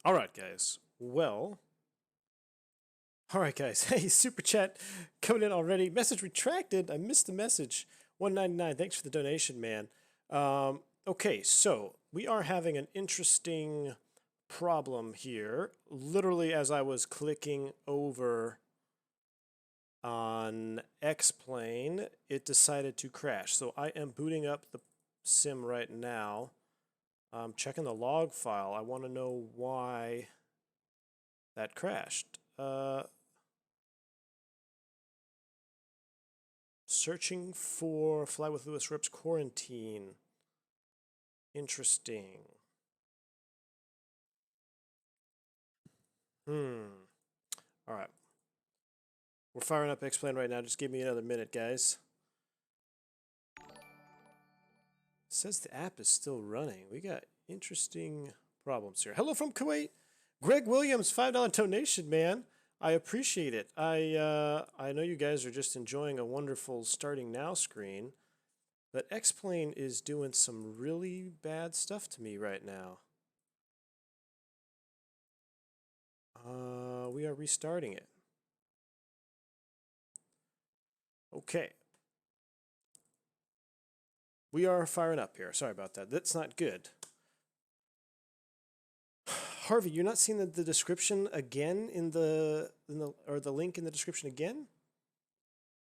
Alright, guys. Well. Alright, guys. Hey, Super Chat coming in already. Message retracted. I missed the message. 199. Thanks for the donation, man. Okay, so we are having an interesting problem here. Literally, as I was clicking over on X-Plane, it decided to crash. So I am booting up the sim right now. I'm checking the log file. I want to know why that crashed. Searching for Fly with Lewis Rips quarantine. Interesting. Alright. We're firing up X-Plane right now. Just give me another minute, guys. It says the app is still running. We got interesting problems here. Hello from Kuwait. Greg Williams, $5 donation, man. I appreciate it. I know you guys are just enjoying a wonderful starting now screen, but X-Plane is doing some really bad stuff to me right now. We are restarting it. Okay. We are firing up here. Sorry about that. That's not good. Harvey, you're not seeing the description again or the link in the description again?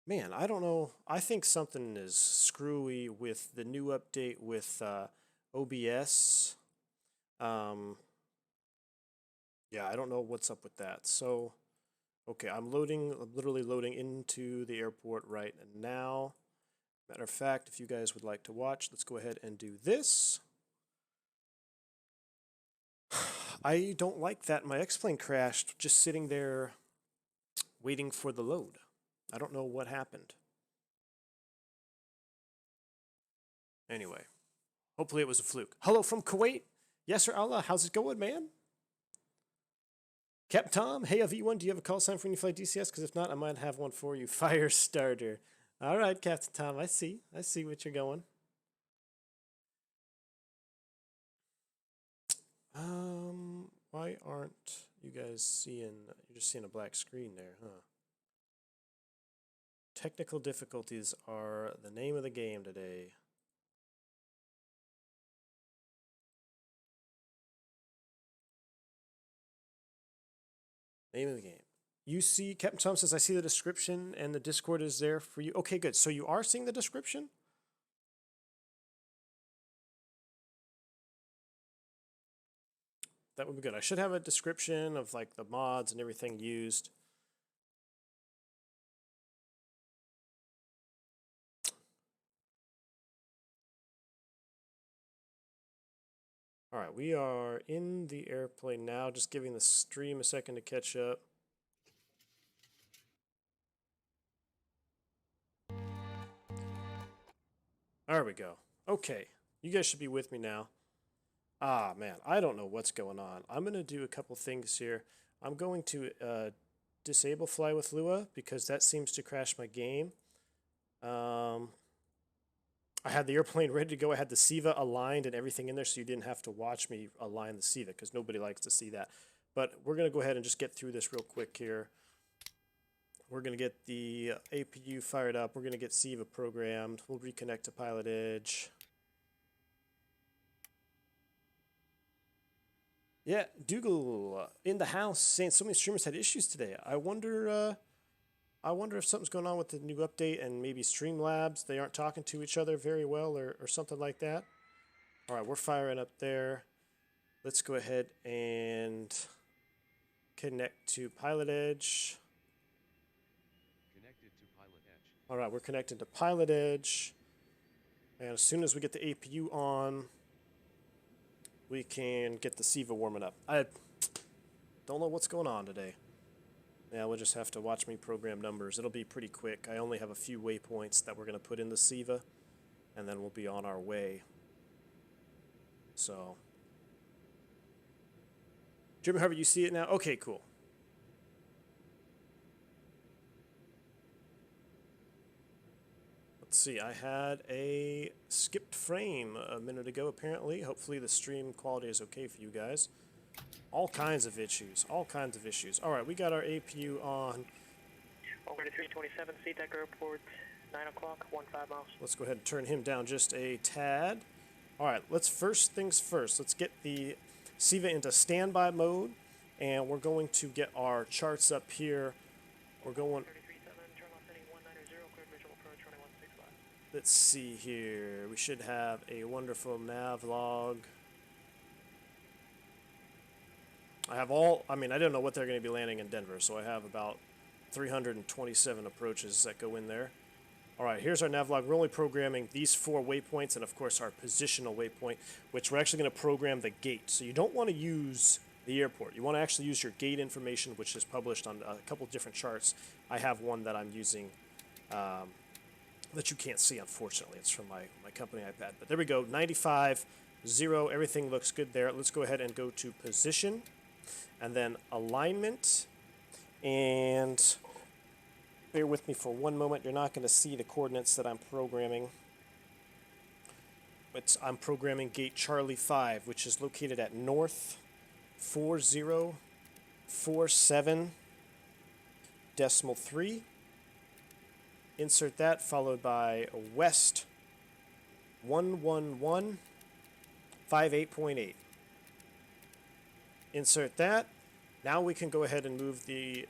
Man, I don't know. I think something is screwy with the new update with OBS. Yeah, I don't know what's up with that. So, okay, I'm literally loading into the airport right now. Matter of fact, if you guys would like to watch, let's go ahead and do this. I don't like that my X-Plane crashed just sitting there waiting for the load. I don't know what happened. Anyway, hopefully it was a fluke. Hello from Kuwait. Yasser Allah, how's it going, man? Captain Tom, hey V1, do you have a call sign for when you fly DCS? Because if not, I might have one for you. Fire starter. All right, Captain Tom, I see what you're going. Why aren't you guys seeing, you're just seeing a black screen there, huh? Technical difficulties are the name of the game today. Name of the game. You see, Captain Tom says, I see the description and the Discord is there for you. Okay, good. So you are seeing the description? That would be good. I should have a description of like the mods and everything used. All right, we are in the airplane now, just giving the stream a second to catch up. There we go. Okay, you guys should be with me now. Ah, man, I don't know what's going on. I'm going to do a couple things here. I'm going to disable Fly with Lua because that seems to crash my game. I had the airplane ready to go. I had the SIVA aligned and everything in there so you didn't have to watch me align the SIVA because nobody likes to see that. But we're going to go ahead and just get through this real quick here. We're going to get the APU fired up. We're going to get SIVA programmed. We'll reconnect to Pilot Edge. Yeah, Dougal in the house saying so many streamers had issues today. I wonder if something's going on with the new update and maybe Streamlabs. They aren't talking to each other very well or something like that. All right, we're firing up there. Let's go ahead and connect to Pilot Edge. Connected to Pilot Edge. All right, we're connected to Pilot Edge. And as soon as we get the APU on, we can get the SIVA warming up. I don't know what's going on today. Yeah, we'll just have to watch me program numbers. It'll be pretty quick. I only have a few waypoints that we're going to put in the SIVA, and then we'll be on our way. So, Jimmy Harvey, you see it now? Okay, cool. Let's see, I had a skipped frame a minute ago, apparently. Hopefully the stream quality is okay for you guys. All kinds of issues. All kinds of issues. All right, we got our APU on. Over to 327, SeaTac Airport, 9 o'clock, 15 miles. Let's go ahead and turn him down just a tad. All right, let's first things first. Let's get the SIVA into standby mode, and we're going to get our charts up here. We're going. 337, turn left heading 190, cleared visual approach, running 165. Let's see here. We should have a wonderful nav log. I have all. I mean, I don't know what they're going to be landing in Denver, so I have about 327 approaches that go in there. All right, here's our navlog. We're only programming these 4 waypoints and, of course, our positional waypoint, which we're actually going to program the gate. So you don't want to use the airport. You want to actually use your gate information, which is published on a couple different charts. I have one that I'm using that you can't see, unfortunately. It's from my company iPad. But there we go, 95, 0. Everything looks good there. Let's go ahead and go to position and then alignment. And bear with me for one moment. You're not going to see the coordinates that I'm programming. But I'm programming gate Charlie 5, which is located at north 4047.3. Insert that, followed by west 11158.8. Insert that. Now we can go ahead and move the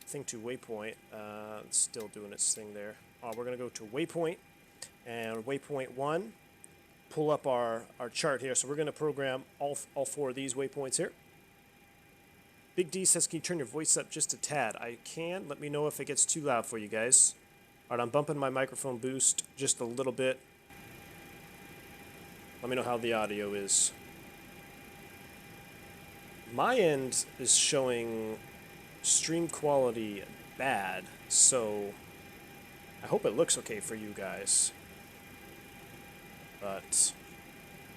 thing to waypoint. It's still doing its thing there. We're going to go to waypoint, and waypoint 1. Pull up our chart here. So we're going to program all 4 of these waypoints here. Big D says, can you turn your voice up just a tad? I can. Let me know if it gets too loud for you guys. All right, I'm bumping my microphone boost just a little bit. Let me know how the audio is. My end is showing stream quality bad, so I hope it looks okay for you guys. But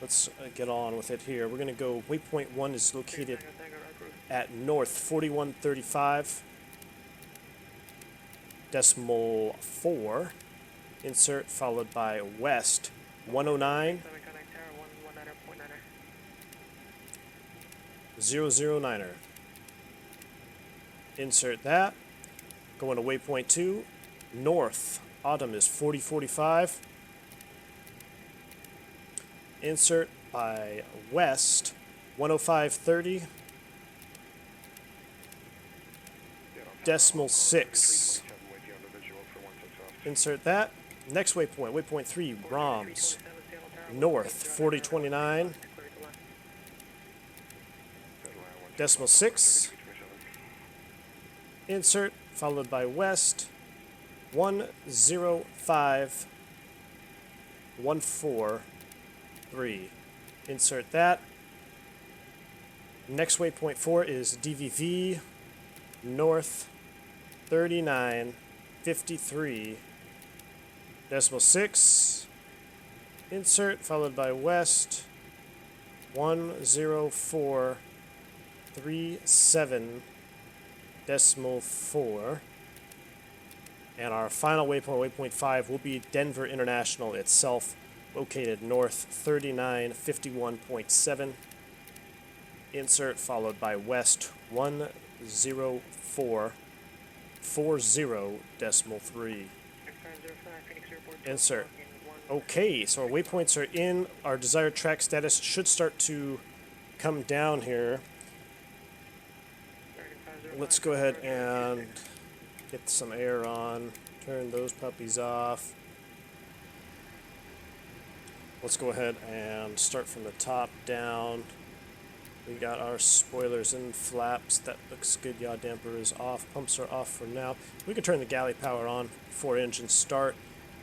let's get on with it here. We're going to go, waypoint 1 is located at north 4135.4. Insert, followed by west 109. 009er. Insert that. Going to waypoint 2. North. Autumn is 4045. Insert by west 105.30. Decimal 6. Insert that. Next waypoint, waypoint 3, ROMs. North 4029. Decimal 6. Insert, followed by west 105.143. Insert that. Next waypoint 4 is DVV north 3953. Decimal 6. Insert, followed by west 104.37. Decimal 4. And our final waypoint, waypoint 5, will be Denver International itself, located north 3951.7. Insert, followed by west 104.40 decimal 3. Insert. Okay, so our waypoints are in. Our desired track status should start to come down here. Let's go ahead and get some air on. Turn those puppies off. Let's go ahead and start from the top down. We got our spoilers and flaps. That looks good. Yaw damper is off. Pumps are off for now. We can turn the galley power on before engines start,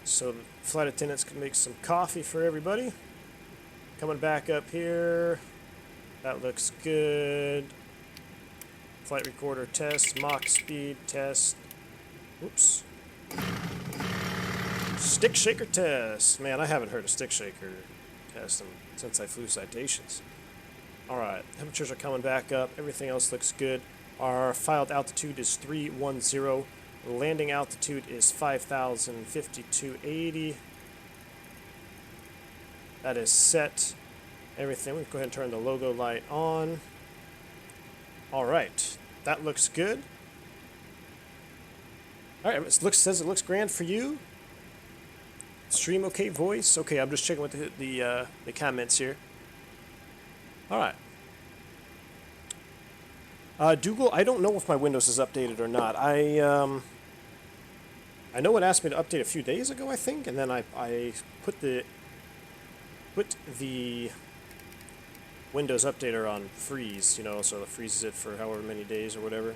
so the flight attendants can make some coffee for everybody. Coming back up here. That looks good. Flight recorder test. Mach speed test. Oops. Stick shaker test. Man, I haven't heard a stick shaker test since I flew citations. Alright, temperatures are coming back up. Everything else looks good. Our filed altitude is 310. Landing altitude is 5,052.80. That is set. everything. We'll go ahead and turn the logo light on. All right, that looks good. All right, says it looks grand for you. Stream okay, voice okay. I'm just checking with the comments here. All right. Dougal, I don't know if my Windows is updated or not. I know it asked me to update a few days ago, I think, and then I put the Windows updater on freeze, you know, so it freezes it for however many days or whatever.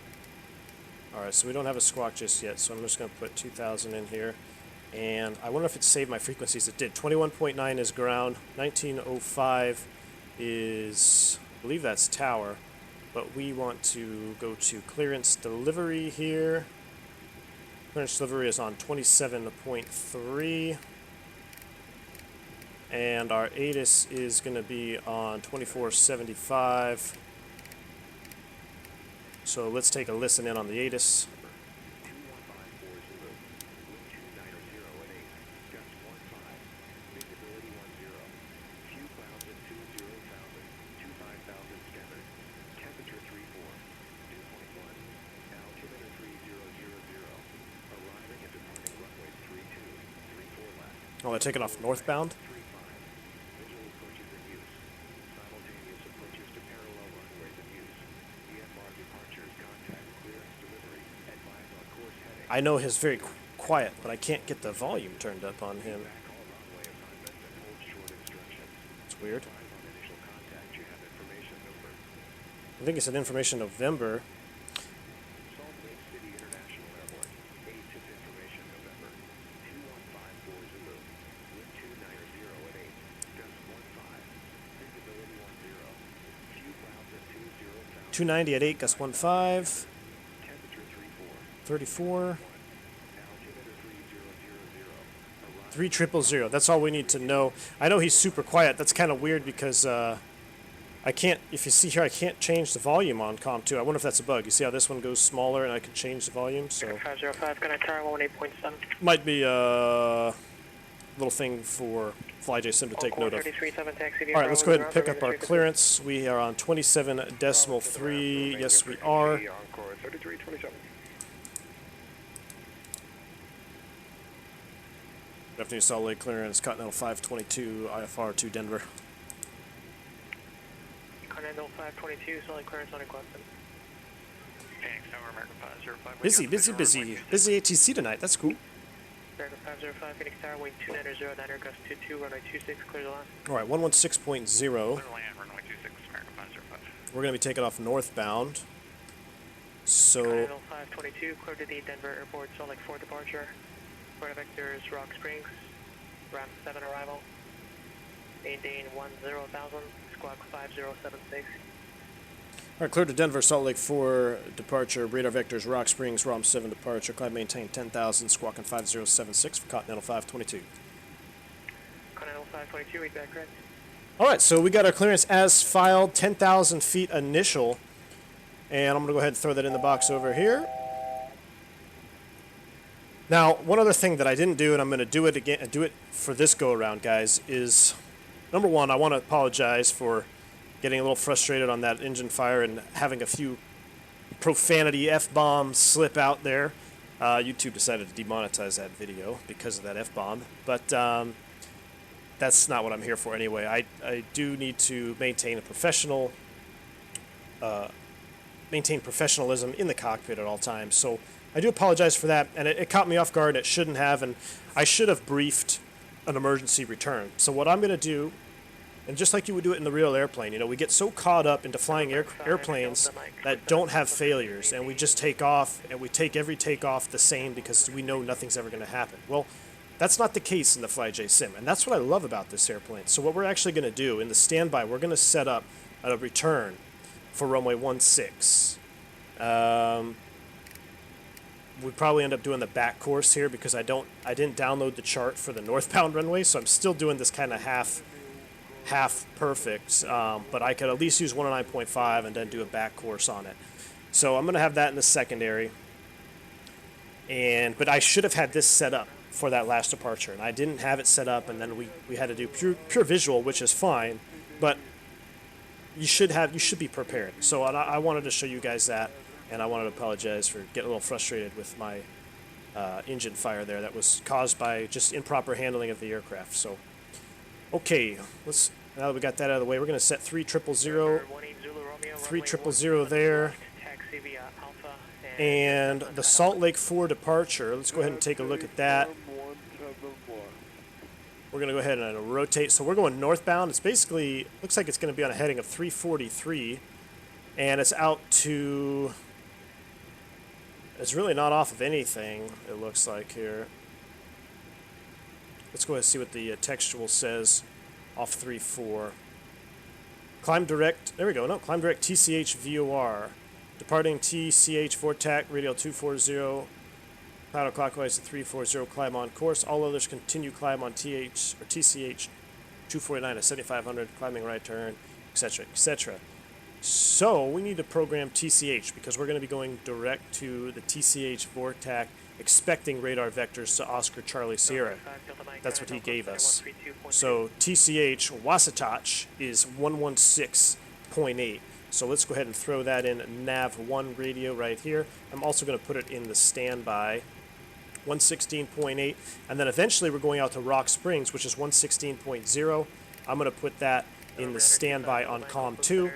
All right, so we don't have a squawk just yet, so I'm just going to put 2000 in here. And I wonder if it saved my frequencies. It did. 21.9 is ground. 1905 is, I believe that's tower. But we want to go to clearance delivery here. Clearance delivery is on 27.3. And our ATIS is going to be on 2475. So let's take a listen in on the ATIS. Oh, I take it off northbound? I know he's very quiet, but I can't get the volume turned up on him. It's weird. I think it's an information November. .290 at 8, gust 1.5. 34. 3000. That's all we need to know. I know he's super quiet. That's kind of weird because I can't, if you see here, I can't change the volume on COM 2. I wonder if that's a bug. You see how this one goes smaller and I can change the volume? So 505, can I tower 18.7? might be a little thing for FlyJSim to take note of. All right, let's go ahead and pick up our clearance. We are on 27.3. Yes, we are. Afternoon Salt Lake clearance, Continental 522, IFR to Denver. Continental 522, Salt Lake clearance on requested. Busy ATC tonight, that's cool. American 505, Phoenix Tower, wing 290, 9 gust 22, runway 26, clear the line. Alright, 116.0. Runway 26, American 505. We're going to be taking off northbound. So... Continental 522, clear to the Denver Airport, Salt Lake 4 departure. Point of vectors, Rock Springs, Ram 7 arrival. Maintain 10,000, squawk 5076. Alright, clear to Denver, Salt Lake 4 departure, radar vectors, Rock Springs, ROM 7 departure, climb maintain 10,000, squawking 5076 for Continental 522. Continental 522, read back correct. Alright, so we got our clearance as filed, 10,000 feet initial, and I'm going to go ahead and throw that in the box over here. Now, one other thing that I didn't do, and I'm going to do it again, do it for this go-around, guys, is, number one, I want to apologize for getting a little frustrated on that engine fire and having a few profanity F-bombs slip out there. YouTube decided to demonetize that video because of that F-bomb, but that's not what I'm here for anyway. I do need to maintain a professional, maintain professionalism in the cockpit at all times, so I do apologize for that, and it caught me off guard, and it shouldn't have, and I should have briefed an emergency return. So what I'm going to do, and just like you would do it in the real airplane, you know, we get so caught up into flying airplanes that don't have failures, and we just take off, and we take every takeoff the same because we know nothing's ever going to happen. Well, that's not the case in the FlyJSim, and that's what I love about this airplane. So what we're actually going to do, in the standby, we're going to set up a return for runway 16. We'd probably end up doing the back course here because I didn't download the chart for the northbound runway, so I'm still doing this kind of half perfect, but I could at least use 109.5 and then do a back course on it. So I'm going to have that in the secondary, but I should have had this set up for that last departure, and I didn't have it set up, and then we had to do pure visual, which is fine, but you should be prepared. So I wanted to show you guys that, and I wanted to apologize for getting a little frustrated with my engine fire there. That was caused by just improper handling of the aircraft. So, okay, now that we got that out of the way, we're going to set 3000, 3000 there, and the Salt Lake 4 departure. Let's go ahead and take a look at that. We're going to go ahead and rotate. So we're going northbound. It's basically, looks like it's going to be on a heading of 343, and it's out to, it's really not off of anything, it looks like here. Let's go ahead and see what the textual says off 3-4. Climb direct, there we go, no, climb direct TCH VOR. Departing TCH Vortac, radial 240, counterclockwise to 340, climb on course. All others continue climb on TCH 249 to 7500, climbing right turn, etc., etc. So we need to program TCH because we're going to be going direct to the TCH Vortac, expecting radar vectors to Oscar Charlie Sierra. That's what he gave us. So TCH Wasatch is 116.8. So let's go ahead and throw that in nav 1 radio right here. I'm also going to put it in the standby 116.8, and then eventually we're going out to Rock Springs, which is 116.0. I'm going to put that in the standby on COM 2.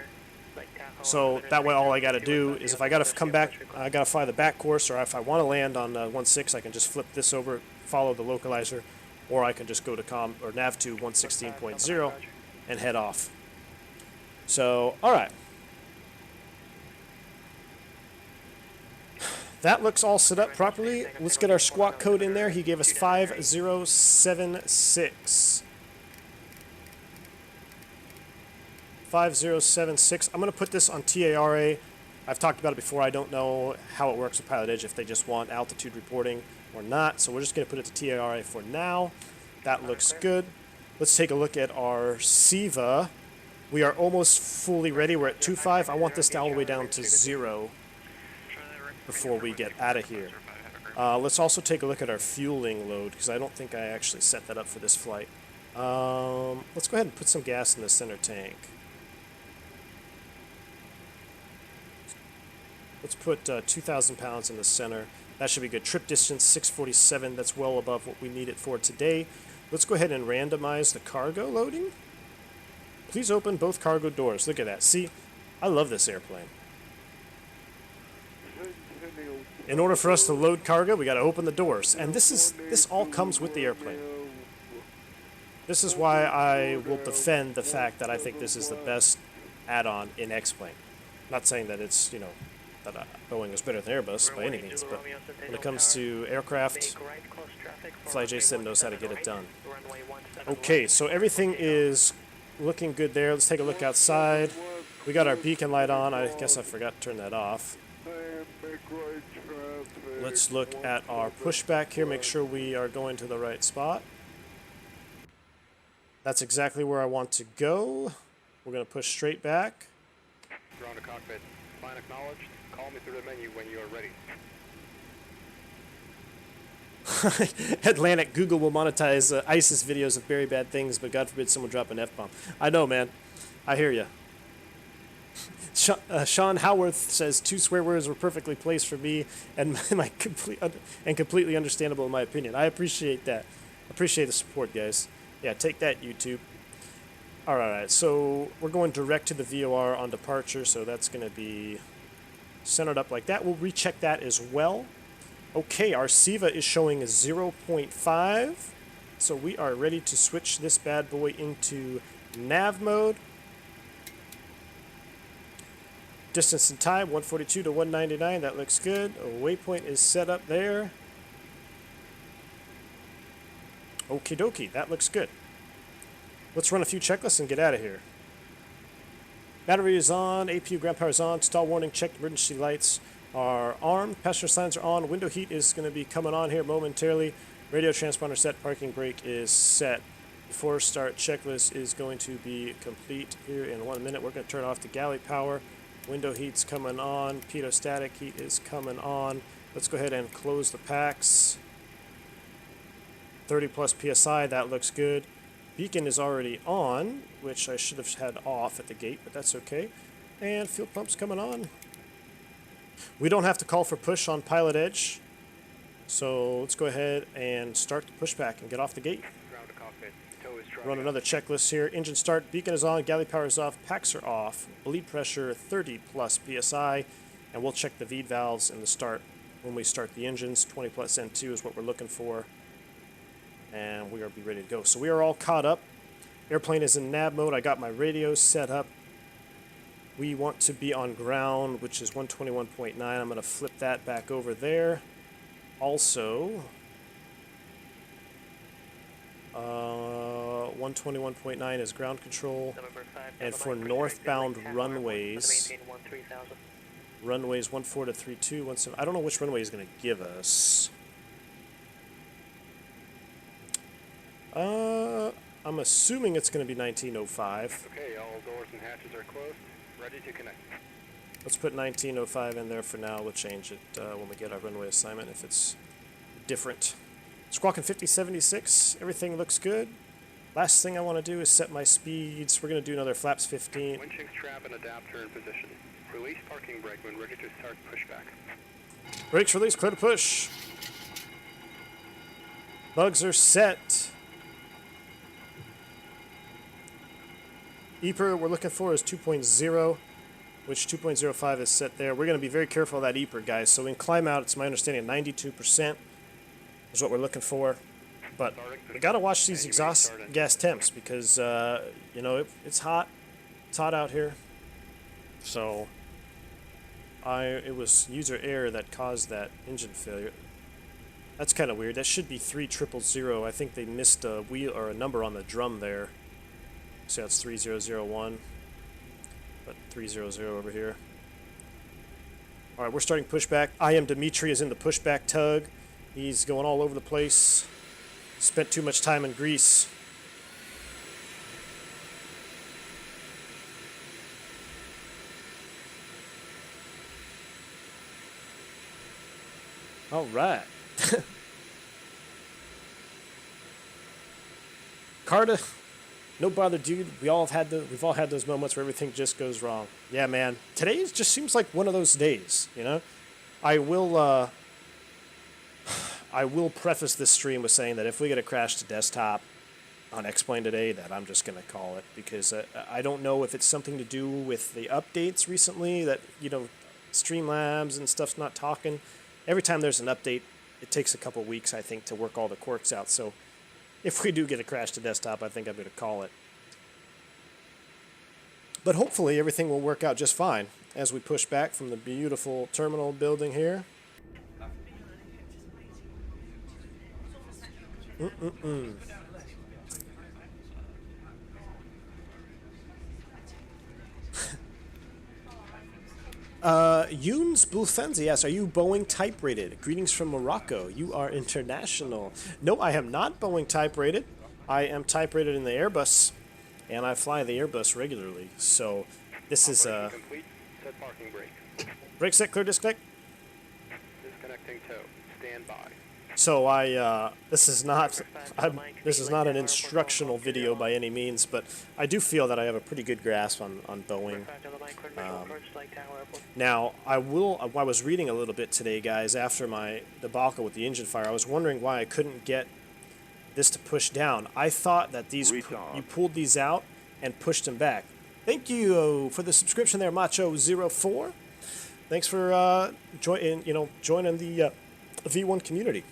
So that way all I got to do is if I got to come back, I got to fly the back course, or if I want to land on 16, I can just flip this over, follow the localizer, or I can just go to COM or nav 2 116.0 and head off. So, all right. That looks all set up properly. Let's get our squawk code in there. He gave us 5076. 5076. I'm going to put this on TARA. I've talked about it before. I don't know how it works with Pilot Edge, if they just want altitude reporting or not. So we're just going to put it to TARA for now. That looks good. Let's take a look at our SIVA. We are almost fully ready. We're at 2.5. I want this all the way down to 0 before we get out of here. Let's also take a look at our fueling load, because I don't think I actually set that up for this flight. Let's go ahead and put some gas in the center tank. Let's put 2,000 pounds in the center. That should be good. Trip distance 647. That's well above what we need it for today. Let's go ahead and randomize the cargo loading. Please open both cargo doors. Look at that. See, I love this airplane. In order for us to load cargo, we got to open the doors, and this all comes with the airplane. This is why I will defend the fact that I think this is the best add-on in X-plane. Not saying that it's, you know, that Boeing is better than Airbus by any means, but when it comes to aircraft, FlyJ7 knows how to get it done. Okay, so everything is looking good there. Let's take a look outside. We got our beacon light on. I guess I forgot to turn that off. Let's look at our pushback here, make sure we are going to the right spot. That's exactly where I want to go. We're going to push straight back. Ground to cockpit. Plan acknowledged. Call me through the menu when you are ready. Atlantic, Google will monetize ISIS videos of very bad things, but God forbid someone drop an F-bomb. I know, man. I hear you. Sean Howarth says 2 swear words were perfectly placed for me and completely understandable in my opinion. I appreciate that. Appreciate the support, guys. Yeah, take that, YouTube. All right, so we're going direct to the VOR on departure, so that's going to be centered up like that. We'll recheck that as well. Okay, our SIVA is showing a 0.5, so we are ready to switch this bad boy into nav mode. Distance and time, 142 to 199, that looks good. A waypoint is set up there. Okie dokie, that looks good. Let's run a few checklists and get out of here. Battery is on, APU ground power is on, stall warning checked, emergency lights are armed, passenger signs are on, window heat is going to be coming on here momentarily, radio transponder set, parking brake is set. Before start checklist is going to be complete here in 1 minute. We're going to turn off the galley power. Window heat's coming on, pitot static heat is coming on. Let's go ahead and close the packs. 30 plus PSI, that looks good. Beacon is already on, which I should have had off at the gate, but that's okay. And fuel pump's coming on. We don't have to call for push on pilot edge. So let's go ahead and start the pushback and get off the gate. Ground to cockpit. Tow is Run another checklist here. Engine start, beacon is on, galley power is off, packs are off, bleed pressure 30 plus PSI, and we'll check the VEED valves in the start when we start the engines. 20 plus N2 is what we're looking for, and we are be ready to go. So we are all caught up. Airplane is in nav mode. I got my radio set up. We want to be on ground, which is 121.9. I'm going to flip that back over there. Also, 121.9 is ground control, and for northbound runways, runways 14 to 32, 17. I don't know which runway is going to give us. I'm assuming it's going to be 1905. okay, all doors and hatches are closed. Ready to connect. Let's put 1905 in there for now. We'll change it when we get our runway assignment if it's different. Squawking 5076. Everything looks good. Last thing I want to do is set my speeds. We're going to do another flaps 15. Winching strap and adapter in position. Release parking brake when ready to start pushback. Brakes release, clear to push. Bugs are set. EPR we're looking for is 2.0, which 2.05 is set there. We're going to be very careful of that EPR, guys. So in climb out, it's my understanding 92% is what we're looking for. But we got to watch these exhaust gas temps because, you know, it's hot. It's hot out here. So it was user error that caused that engine failure. That's kind of weird. That should be 3000. I think they missed a wheel or a number on the drum there. So that's 3001, but 300 over here. All right, we're starting pushback. IMDimitri is in the pushback tug. He's going all over the place. Spent too much time in Greece. All right. Carta. No bother, dude. We've all had those moments where everything just goes wrong. Yeah, man. Today just seems like one of those days, you know? I will preface this stream with saying that if we get a crash to desktop on X-Plane today, that I'm just going to call it because I don't know if it's something to do with the updates recently that, you know, Streamlabs and stuff's not talking. Every time there's an update, it takes a couple weeks, I think, to work all the quirks out. So if we do get a crash to desktop, I think I'm going to call it. But hopefully everything will work out just fine as we push back from the beautiful terminal building here. Yoons Bulfenzi asks, are you Boeing type rated? Greetings from Morocco. You are international. No, I am not Boeing type rated. I am type rated in the Airbus, and I fly the Airbus regularly. So this is complete. Set parking brake. brake set, clear, disconnect. Disconnecting tow. Stand by. So this is not an instructional video by any means, but I do feel that I have a pretty good grasp on Boeing. Now, I was reading a little bit today, guys, after my debacle with the engine fire. I was wondering why I couldn't get this to push down. I thought that you pulled these out and pushed them back. Thank you for the subscription there, Macho04. Thanks for joining the V1 community.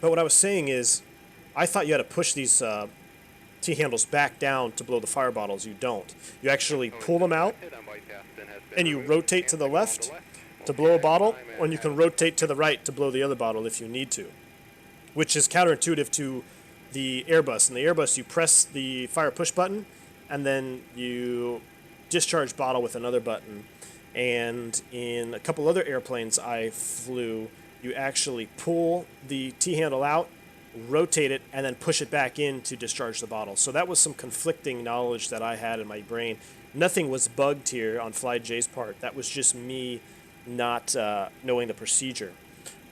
But what I was saying is, I thought you had to push these T-handles back down to blow the fire bottles. You don't. You actually pull them out, and you rotate to the left to blow a bottle, or you can rotate to the right to blow the other bottle if you need to, which is counterintuitive to the Airbus. In the Airbus, you press the fire push button, and then you discharge bottle with another button. And in a couple other airplanes I flew, you actually pull the T-handle out, rotate it, and then push it back in to discharge the bottle. So that was some conflicting knowledge that I had in my brain. Nothing was bugged here on Fly J's part. That was just me not knowing the procedure.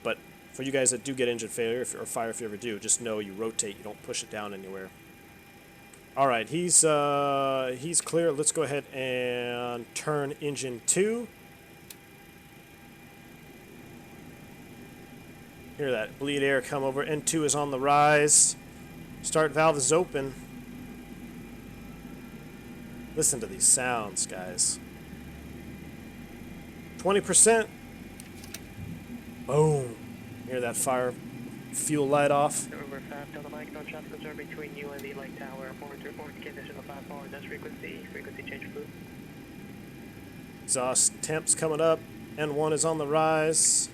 But for you guys that do get engine failure or fire if you ever do, just know you rotate. You don't push it down anywhere. All right, he's clear. Let's go ahead and turn engine 2. Hear that bleed air come over. N2 is on the rise. Start valve is open. Listen to these sounds, guys. 20%. Boom. Hear that fire fuel light off. Over 5 Delta Mike, no traffic observed between you and the light tower. Forward to report condition of 5 forward, that's frequency change fluid. Exhaust temps coming up. N1 is on the rise.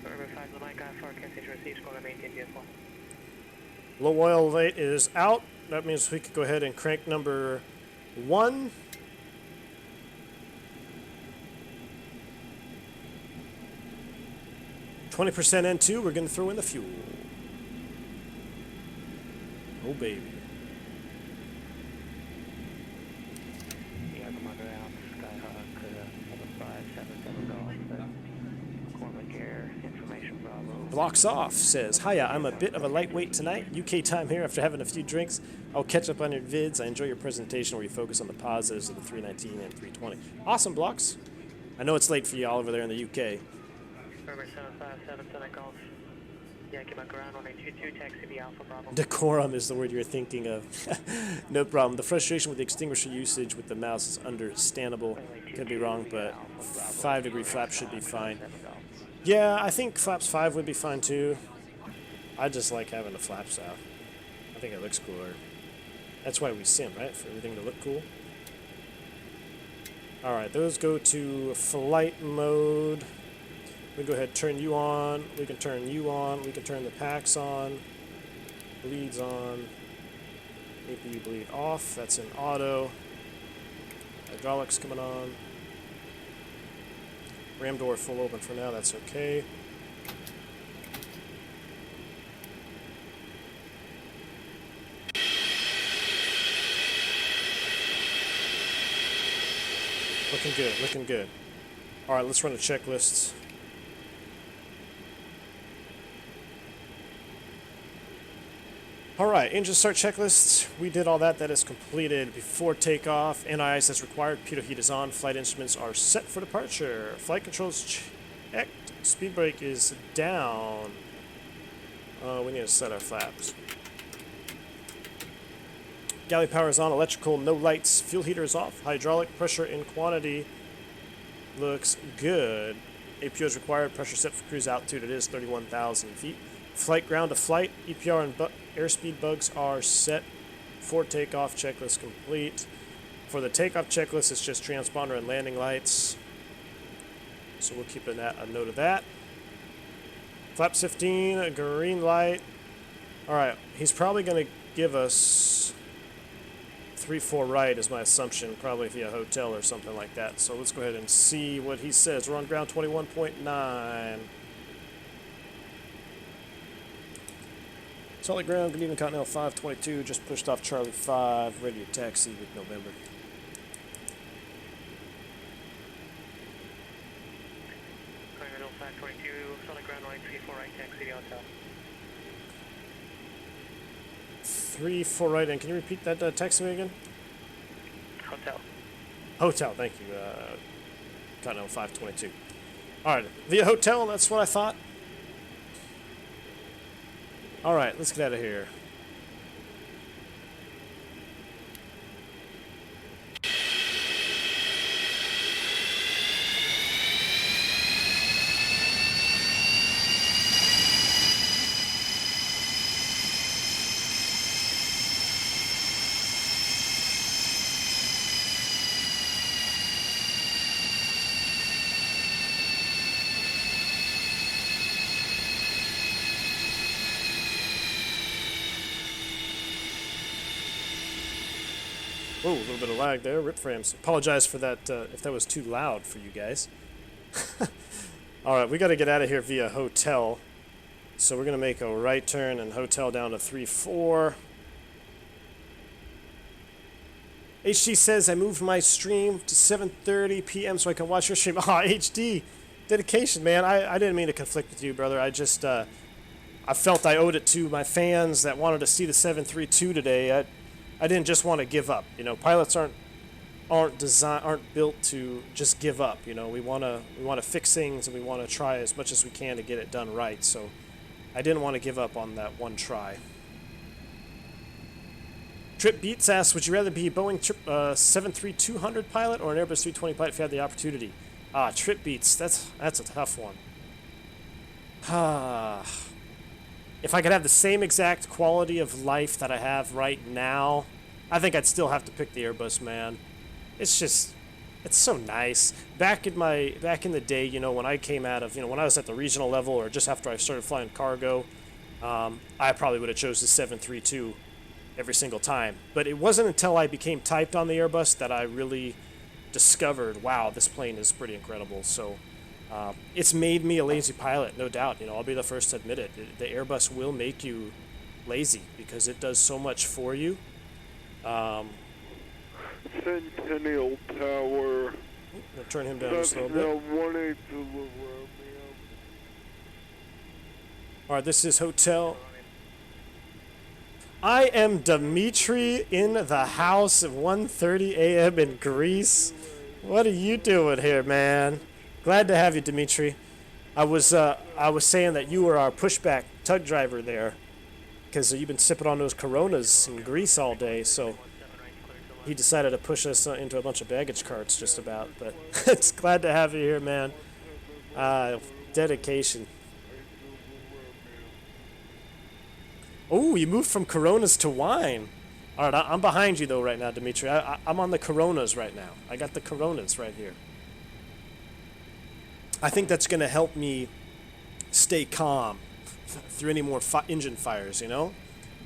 Over 5 Delta Mike, forecasting to receive score maintain DS1. Low oil rate is out. That means we could go ahead and crank number 1. %, N2, we're going to throw in the fuel. Oh, baby. Yeah, come on around, Skyhawk, 7577 Golf, McCormick Air, information Bravo. Blocks off, says, hiya, I'm a bit of a lightweight tonight. UK time here after having a few drinks. I'll catch up on your vids. I enjoy your presentation where you focus on the positives of the 319 and 320. Awesome, Blocks. I know it's late for you all over there in the UK. River 7577 Golf. Yeah, get back around on a 22 taxi the Alpha Bravo. Decorum is the word you're thinking of. No problem. The frustration with the extinguisher usage with the mouse is understandable. Could be wrong, but 5-degree flap should be fine. Yeah, I think flaps 5 would be fine too. I just like having the flaps out. I think it looks cooler. That's why we sim, right? For everything to look cool. Alright, those go to flight mode. We go ahead and turn you on. We can turn you on. We can turn the packs on. Bleeds on. APU bleed off. That's in auto. Hydraulics coming on. Ram door full open for now. That's okay. Looking good. Looking good. All right, let's run a checklist. Alright, engine start checklist. We did all that. That is completed before takeoff. ATIS as required. Pitot heat is on. Flight instruments are set for departure. Flight controls checked. Speed brake is down. We need to set our flaps. Galley power is on. Electrical, no lights. Fuel heater is off. Hydraulic pressure in quantity looks good. APU is required. Pressure set for cruise altitude. It is 31,000 feet. Flight ground to flight. EPR and airspeed bugs are set for takeoff. Checklist complete. For the takeoff checklist, it's just transponder and landing lights. So we'll keep a note of that. Flaps 15, a green light. Alright, he's probably going to give us 3-4 right is my assumption, probably via hotel or something like that. So let's go ahead and see what he says. We're on ground 21.9. Solid ground, good evening, Continental 522, just pushed off Charlie 5, ready to taxi with November. Continental 522, solid ground line 34 right, taxi to hotel. 3-4 right, and can you repeat that taxi again? Hotel. Hotel, thank you, Continental 522. Alright, via hotel, that's what I thought. Alright, let's get out of here. Whoa, a little bit of lag there. Rip frames. Apologize for that if that was too loud for you guys. Alright, we got to get out of here via hotel. So we're going to make a right turn and hotel down to 3-4. HD says I moved my stream to 7:30 p.m. so I can watch your stream. Ah, HD. Dedication, man. I didn't mean to conflict with you, brother. I just, I felt I owed it to my fans that wanted to see the 732 today. I didn't just want to give up. You know, pilots aren't built to just give up. You know, we want to fix things, and we want to try as much as we can to get it done right. So I didn't want to give up on that one try. Trip Beats asks, would you rather be a Boeing 73200 pilot or an Airbus 320 pilot if you had the opportunity? Trip Beats, that's a tough one. If I could have the same exact quality of life that I have right now, I think I'd still have to pick the Airbus, man. It's so nice. Back in the day, you know, when I came out of, you know, when I was at the regional level or just after I started flying cargo, I probably would have chose the 732 every single time. But it wasn't until I became typed on the Airbus that I really discovered, wow, this plane is pretty incredible. So it's made me a lazy pilot, no doubt. You know, I'll be the first to admit it. The Airbus will make you lazy because it does so much for you. Centennial Tower. I'll turn him down just a little bit. Alright, this is Hotel. I am Dimitri in the house at 1:30 a.m. in Greece. What are you doing here, man? Glad to have you, Dimitri. I was saying that you were our pushback tug driver there because you've been sipping on those Coronas in Greece all day, so he decided to push us into a bunch of baggage carts just about. But it's glad to have you here, man. Dedication. Oh, you moved from Coronas to wine. All right, I'm behind you, though, right now, Dimitri. I'm on the Coronas right now. I got the Coronas right here. I think that's going to help me stay calm through any more engine fires, you know?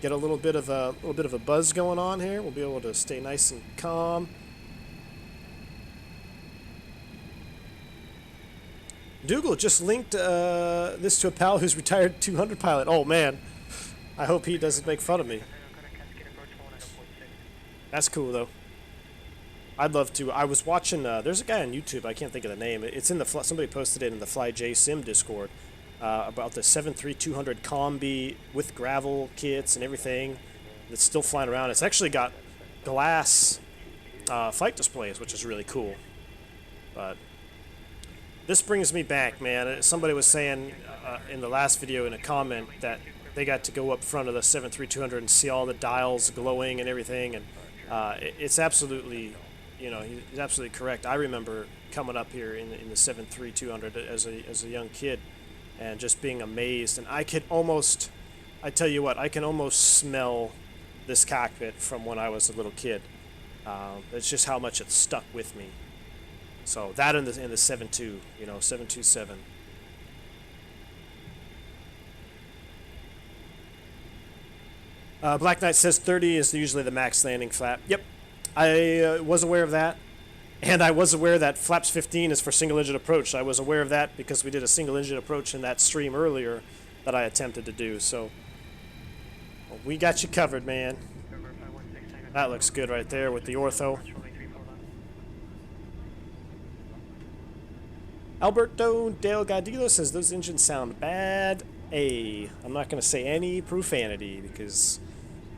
Get a little bit of a buzz going on here. We'll be able to stay nice and calm. Dougal just linked this to a pal who's retired 200 pilot. Oh, man. I hope he doesn't make fun of me. That's cool, though. I'd love to. I was watching, there's a guy on YouTube, I can't think of the name. It's in the, somebody posted it in the FlyJSim Discord about the 73200 Combi with gravel kits and everything that's still flying around. It's actually got glass flight displays, which is really cool. But this brings me back, man. Somebody was saying in the last video in a comment that they got to go up front of the 73200 and see all the dials glowing and everything, and it's absolutely, you know, he's absolutely correct. I remember coming up here in the 73200 as a young kid and just being amazed, and I tell you what, I can almost smell this cockpit from when I was a little kid. It's just how much it stuck with me. So that in the 7.2, you know, 727. Black Knight says 30 is usually the max landing flap. Yep, I was aware of that. And I was aware that flaps 15 is for single engine approach. I was aware of that because we did a single engine approach in that stream earlier that I attempted to do. So we got you covered, man. That looks good right there with the ortho. Alberto Delgadillo says those engines sound bad. I'm not going to say any profanity because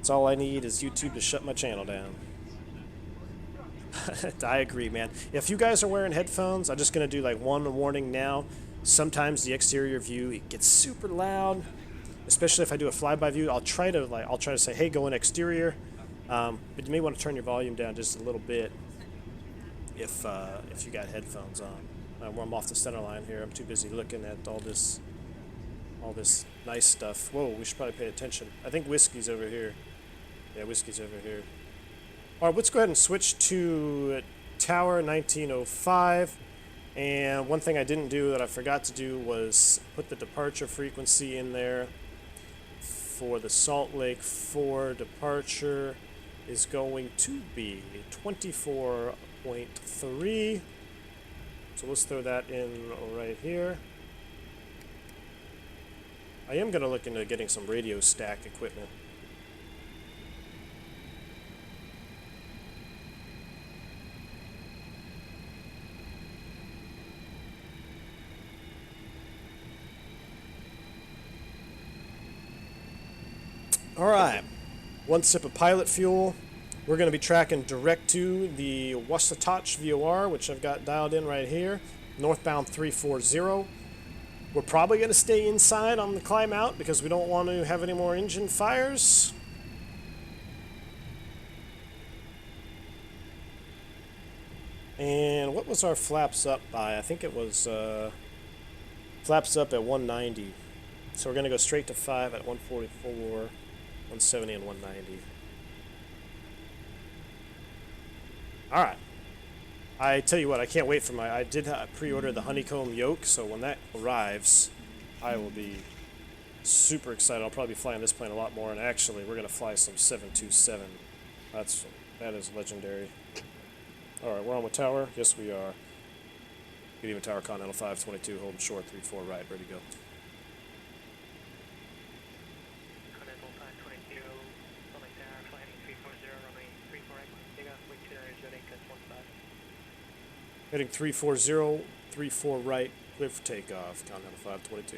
it's all I need is YouTube to shut my channel down. I agree, man. If you guys are wearing headphones, I'm just going to do like one warning now. Sometimes the exterior view, it gets super loud, especially if I do a flyby view. I'll try to say, hey, go in exterior, but you may want to turn your volume down just a little bit if you got headphones on. I'm off the center line here. I'm too busy looking at all this nice stuff. Whoa, we should probably pay attention. I think whiskey's over here. Yeah, whiskey's over here. All right, let's go ahead and switch to Tower 1905. And one thing I didn't do that I forgot to do was put the departure frequency in there for the Salt Lake 4 departure is going to be 24.3. So let's throw that in right here. I am going to look into getting some radio stack equipment. All right, one sip of pilot fuel. We're going to be tracking direct to the Wasatch VOR, which I've got dialed in right here, northbound 340. We're probably going to stay inside on the climb out because we don't want to have any more engine fires. And what was our flaps up by? I think it was flaps up at 190. So we're going to go straight to 5 at 144, 170, and 190. All right. I tell you what, I can't wait for I did pre-order the honeycomb yoke, so when that arrives, I will be super excited. I'll probably be flying this plane a lot more, and actually, we're going to fly some 727. That is legendary. All right, we're on with tower. Yes, we are. Good evening, tower, Continental 522, holding short, 34 right, ready to go. Continental 522, Summit Tower, flying 340, runway 34 right, takeoff, wind 29 zone 8, gust 15. Heading 340, 34 right, clear for takeoff, Continental 522.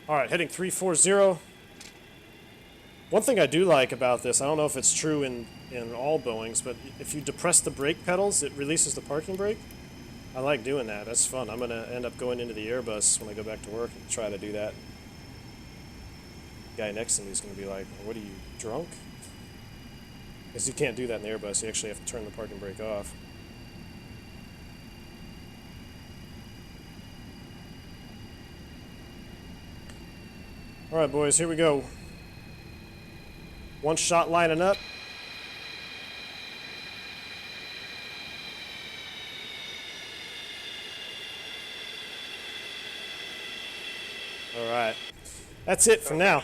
All right, heading 340. One thing I do like about this, I don't know if it's true in all Boeings, but if you depress the brake pedals, it releases the parking brake. I like doing that. That's fun. I'm going to end up going into the Airbus when I go back to work and try to do that. The guy next to me is going to be like, what are you, drunk? Because you can't do that in the Airbus. You actually have to turn the parking brake off. All right, boys, here we go. One shot lining up. All right. That's it for now.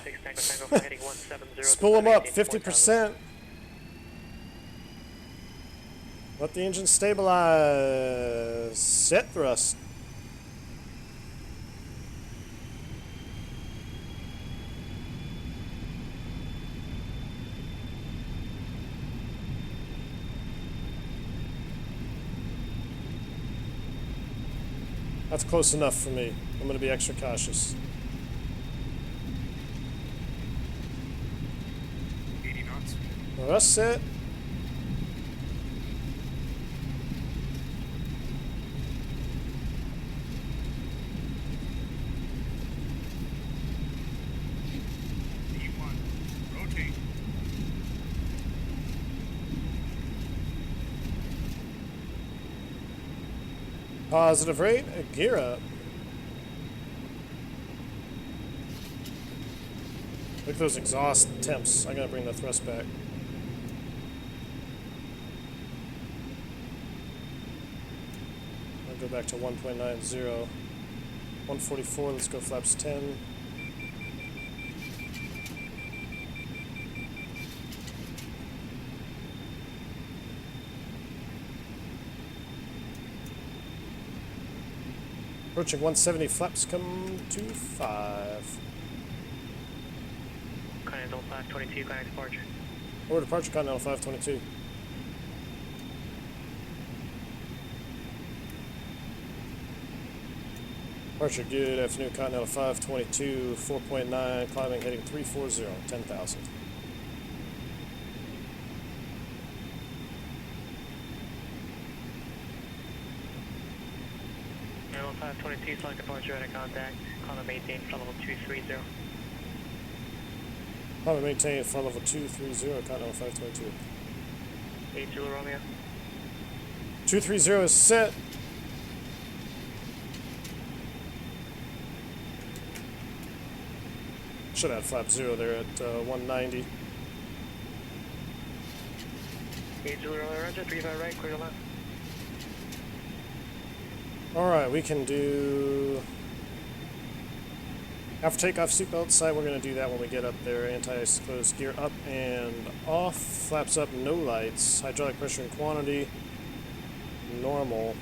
Spool them up, 50%. Let the engine stabilize. Set thrust. That's close enough for me. I'm going to be extra cautious. 80 knots. Well, that's it. E1. Rotate. Positive rate, gear up. Look at those exhaust temps. I gotta bring the thrust back. I'll go back to 1.90. 144, let's go flaps 10. Approaching 170, flaps come to 5. Continental 522, connect departure. Over departure, Continental 522. Departure, good afternoon, Continental 522, 4.9, climbing, heading 340, 10,000. Continental 522, select departure at a contact. Climb and maintain flight level 230. Climb and maintain flight level 230, Continental 522. 80 Romeo. 230 is set. Should have flap 0 there at 190. 80 Romeo, roger, 35 right, clear to left. Alright, we can do... After takeoff, seatbelt sight, we're going to do that when we get up there. Anti-ice closed, gear up and off. Flaps up, no lights. Hydraulic pressure and quantity, normal.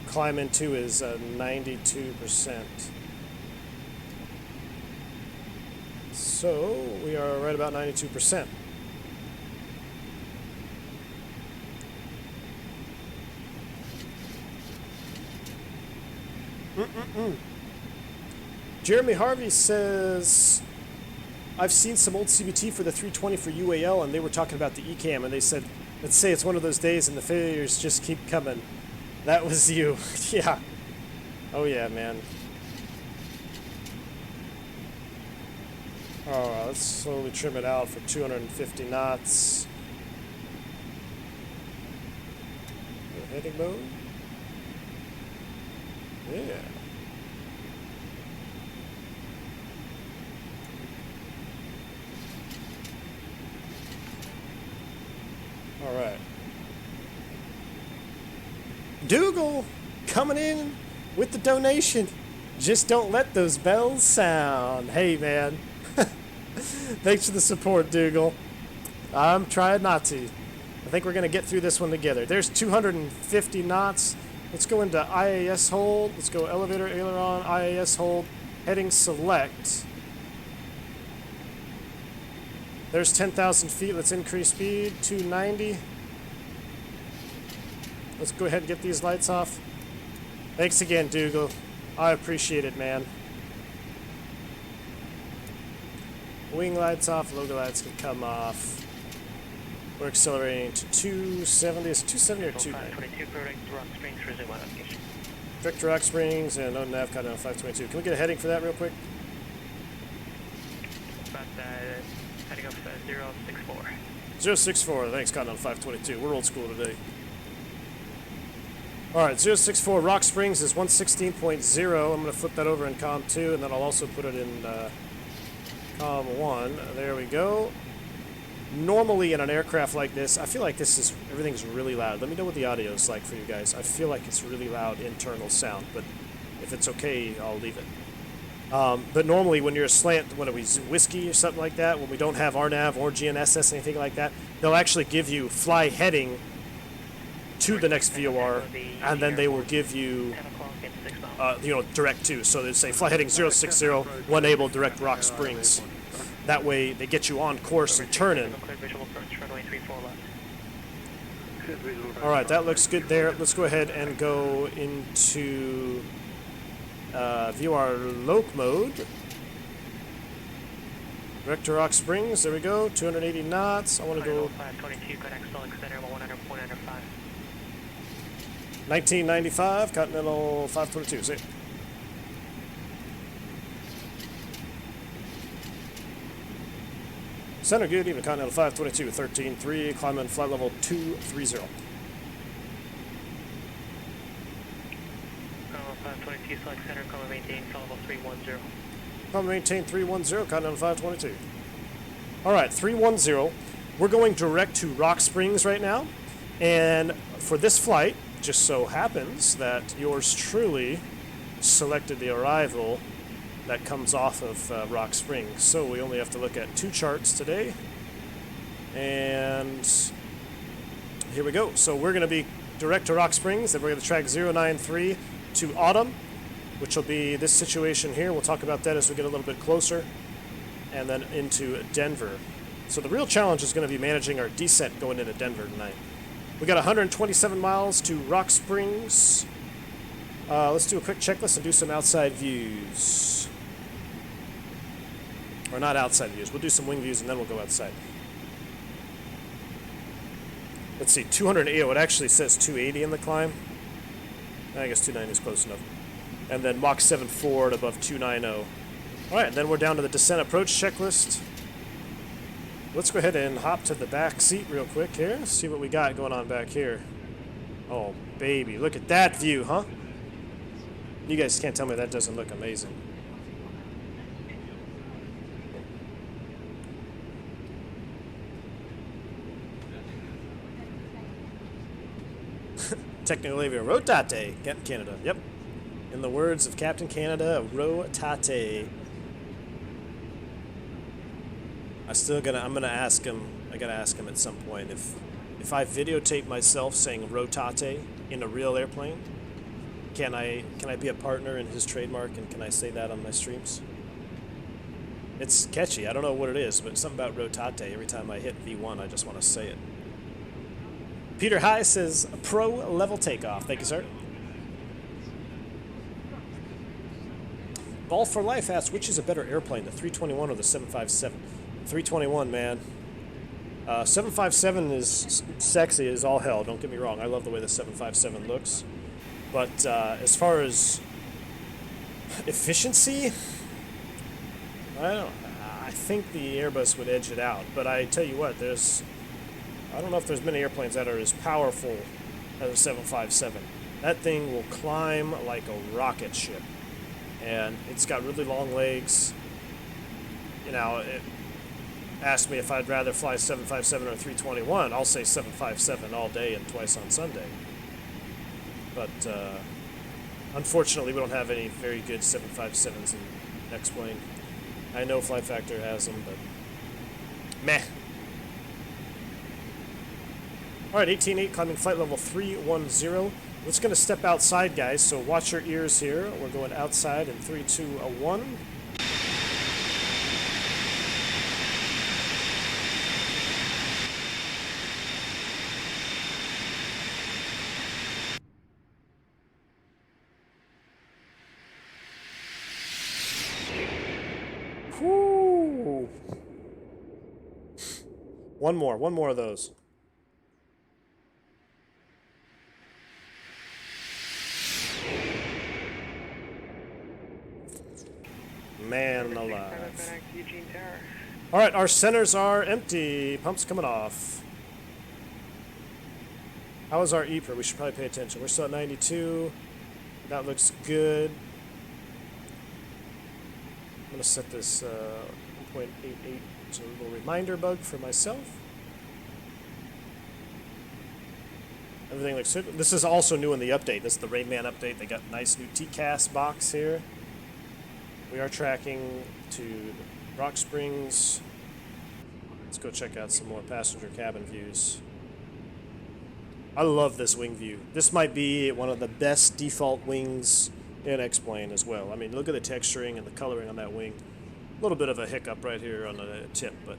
Climb into is 92%. So, we are right about 92%. Jeremy Harvey says, I've seen some old CBT for the 320 for UAL, and they were talking about the ECAM, and they said, let's say it's one of those days and the failures just keep coming. That was you. Yeah. Oh, yeah, man. Alright, let's slowly trim it out for 250 knots. Heading mode. Yeah. Alright. Dougal coming in with the donation. Just don't let those bells sound. Hey, man. Thanks for the support, Dougal. I'm trying not to. I think we're going to get through this one together. There's 250 knots. Let's go into IAS hold. Let's go elevator, aileron, IAS hold, heading select. There's 10,000 feet. Let's increase speed, 290. Let's go ahead and get these lights off. Thanks again, Dougal. I appreciate it, man. Wing lights off, logo lights can come off. We're accelerating to 270. Is it 270 or 290? 522, correct, Rock Springs, resume modification. Direct to Rock Springs and no nav, countdown 522. Can we get a heading for that real quick? About heading up 064. 064, thanks, countdown 522. We're old school today. Alright, 064 Rock Springs is 116.0. I'm going to flip that over in COM 2, and then I'll also put it in COM 1. There we go. Normally in an aircraft like this, I feel like everything's really loud. Let me know what the audio is like for you guys. I feel like it's really loud internal sound, but if it's okay, I'll leave it. But normally when you're a slant, what are we, whiskey or something like that, when we don't have RNAV or GNSS, anything like that, they'll actually give you fly heading to the next VOR, and then they will give you, direct to. So they say fly heading 060, one able, direct Rock Springs. That way they get you on course and turning. Alright, that looks good there. Let's go ahead and go into VOR loc mode. Direct to Rock Springs, there we go, 280 knots. I want to go 1995, Continental 522, see. Center good, even Continental 522, 13.3, climbing flight level 230. Continental 522, select center, comma maintain, flight level 310. Comma maintain 310, Continental 522. Alright, 310. We're going direct to Rock Springs right now. And for this flight, just so happens that yours truly selected the arrival that comes off of Rock Springs. So we only have to look at 2 charts today. And here we go. So we're going to be direct to Rock Springs, then we're going to track 093 to Autumn, which will be this situation here. We'll talk about that as we get a little bit closer. And then into Denver. So the real challenge is going to be managing our descent going into Denver tonight. We got 127 miles to Rock Springs. Let's do a quick checklist and do some outside views. Or not outside views. We'll do some wing views and then we'll go outside. Let's see, 280. It actually says 280 in the climb. I guess 290 is close enough. And then Mach 7 forward above 290. Alright, then we're down to the descent approach checklist. Let's go ahead and hop to the back seat real quick here. See what we got going on back here. Oh, baby. Look at that view, huh? You guys can't tell me that doesn't look amazing. Technical aviator, rotate, Captain Canada. Yep. In the words of Captain Canada, rotate. I'm gonna ask him. I gotta ask him at some point if I videotape myself saying rotate in a real airplane. Can I be a partner in his trademark, and can I say that on my streams? It's catchy. I don't know what it is, but something about rotate. Every time I hit V1, I just want to say it. Peter High says pro level takeoff. Thank you, sir. Ball for Life asks, which is a better airplane, the 321 or the 757? 321, man. 757 is sexy as all hell, don't get me wrong. I love the way the 757 looks. But as far as efficiency, I think the Airbus would edge it out. But I tell you what, I don't know if there's many airplanes that are as powerful as a 757. That thing will climb like a rocket ship. And it's got really long legs. You know, it asked me if I'd rather fly 757 or 321. I'll say 757 all day and twice on Sunday. But unfortunately, we don't have any very good 757s in X-Plane. I know Flight Factor has them, but meh. All right, 18.8, climbing flight level 310. We're just going to step outside, guys, so watch your ears here. We're going outside in 3, 2, 1. Whoo! One more of those. Man alive. All right, our centers are empty. Pumps coming off. How is our EPR? We should probably pay attention. We're still at 92. That looks good. I'm going to set this 1.88 as a little reminder bug for myself. Everything looks good. This is also new in the update. This is the Rain Man update. They got a nice new TCAS box here. We are tracking to Rock Springs. Let's go check out some more passenger cabin views. I love this wing view. This might be one of the best default wings in X-Plane as well. I mean, look at the texturing and the coloring on that wing. A little bit of a hiccup right here on the tip, but...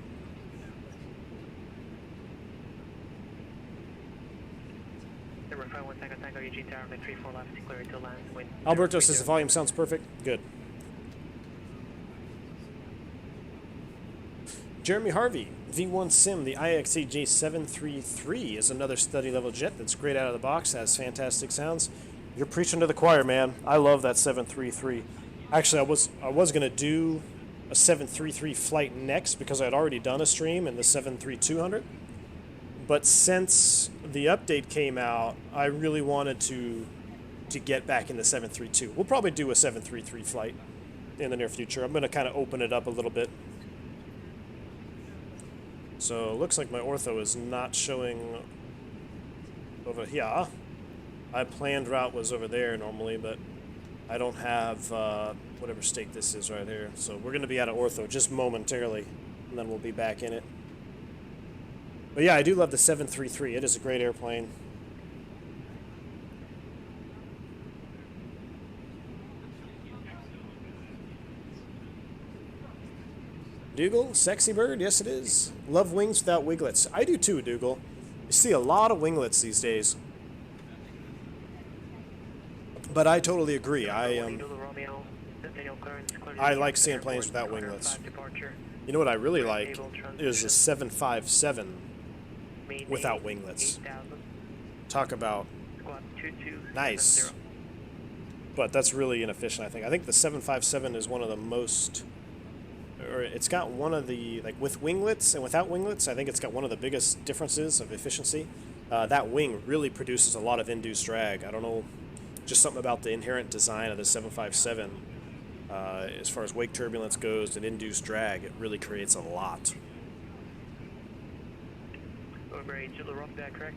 Alberto says the volume sounds perfect. Good. Jeremy Harvey, V1 Sim, the IXE J733 is another study level jet that's great out of the box, has fantastic sounds. You're preaching to the choir, man. I love that 733. Actually, I was going to do a 733 flight next because I had already done a stream in the 73200. But since the update came out, I really wanted to get back in the 732. We'll probably do a 733 flight in the near future. I'm going to kind of open it up a little bit. So, looks like my ortho is not showing over here. My planned route was over there normally, but I don't have whatever state this is right here. So we're going to be out of ortho just momentarily, and then we'll be back in it. But yeah, I do love the 733. It is a great airplane. Dougal, sexy bird, yes it is. Love wings without winglets. I do too, Dougal. You see a lot of winglets these days. But I totally agree. I like seeing planes without winglets. You know what I really like is the 757 without winglets. Talk about nice. But that's really inefficient, I think. I think the 757 is one of the most... or it's got one of the, like with winglets and without winglets, I think it's got one of the biggest differences of efficiency. That wing really produces a lot of induced drag. I don't know, just something about the inherent design of the 757. As far as wake turbulence goes and induced drag, it really creates a lot. Over 8 to the rough back, correct?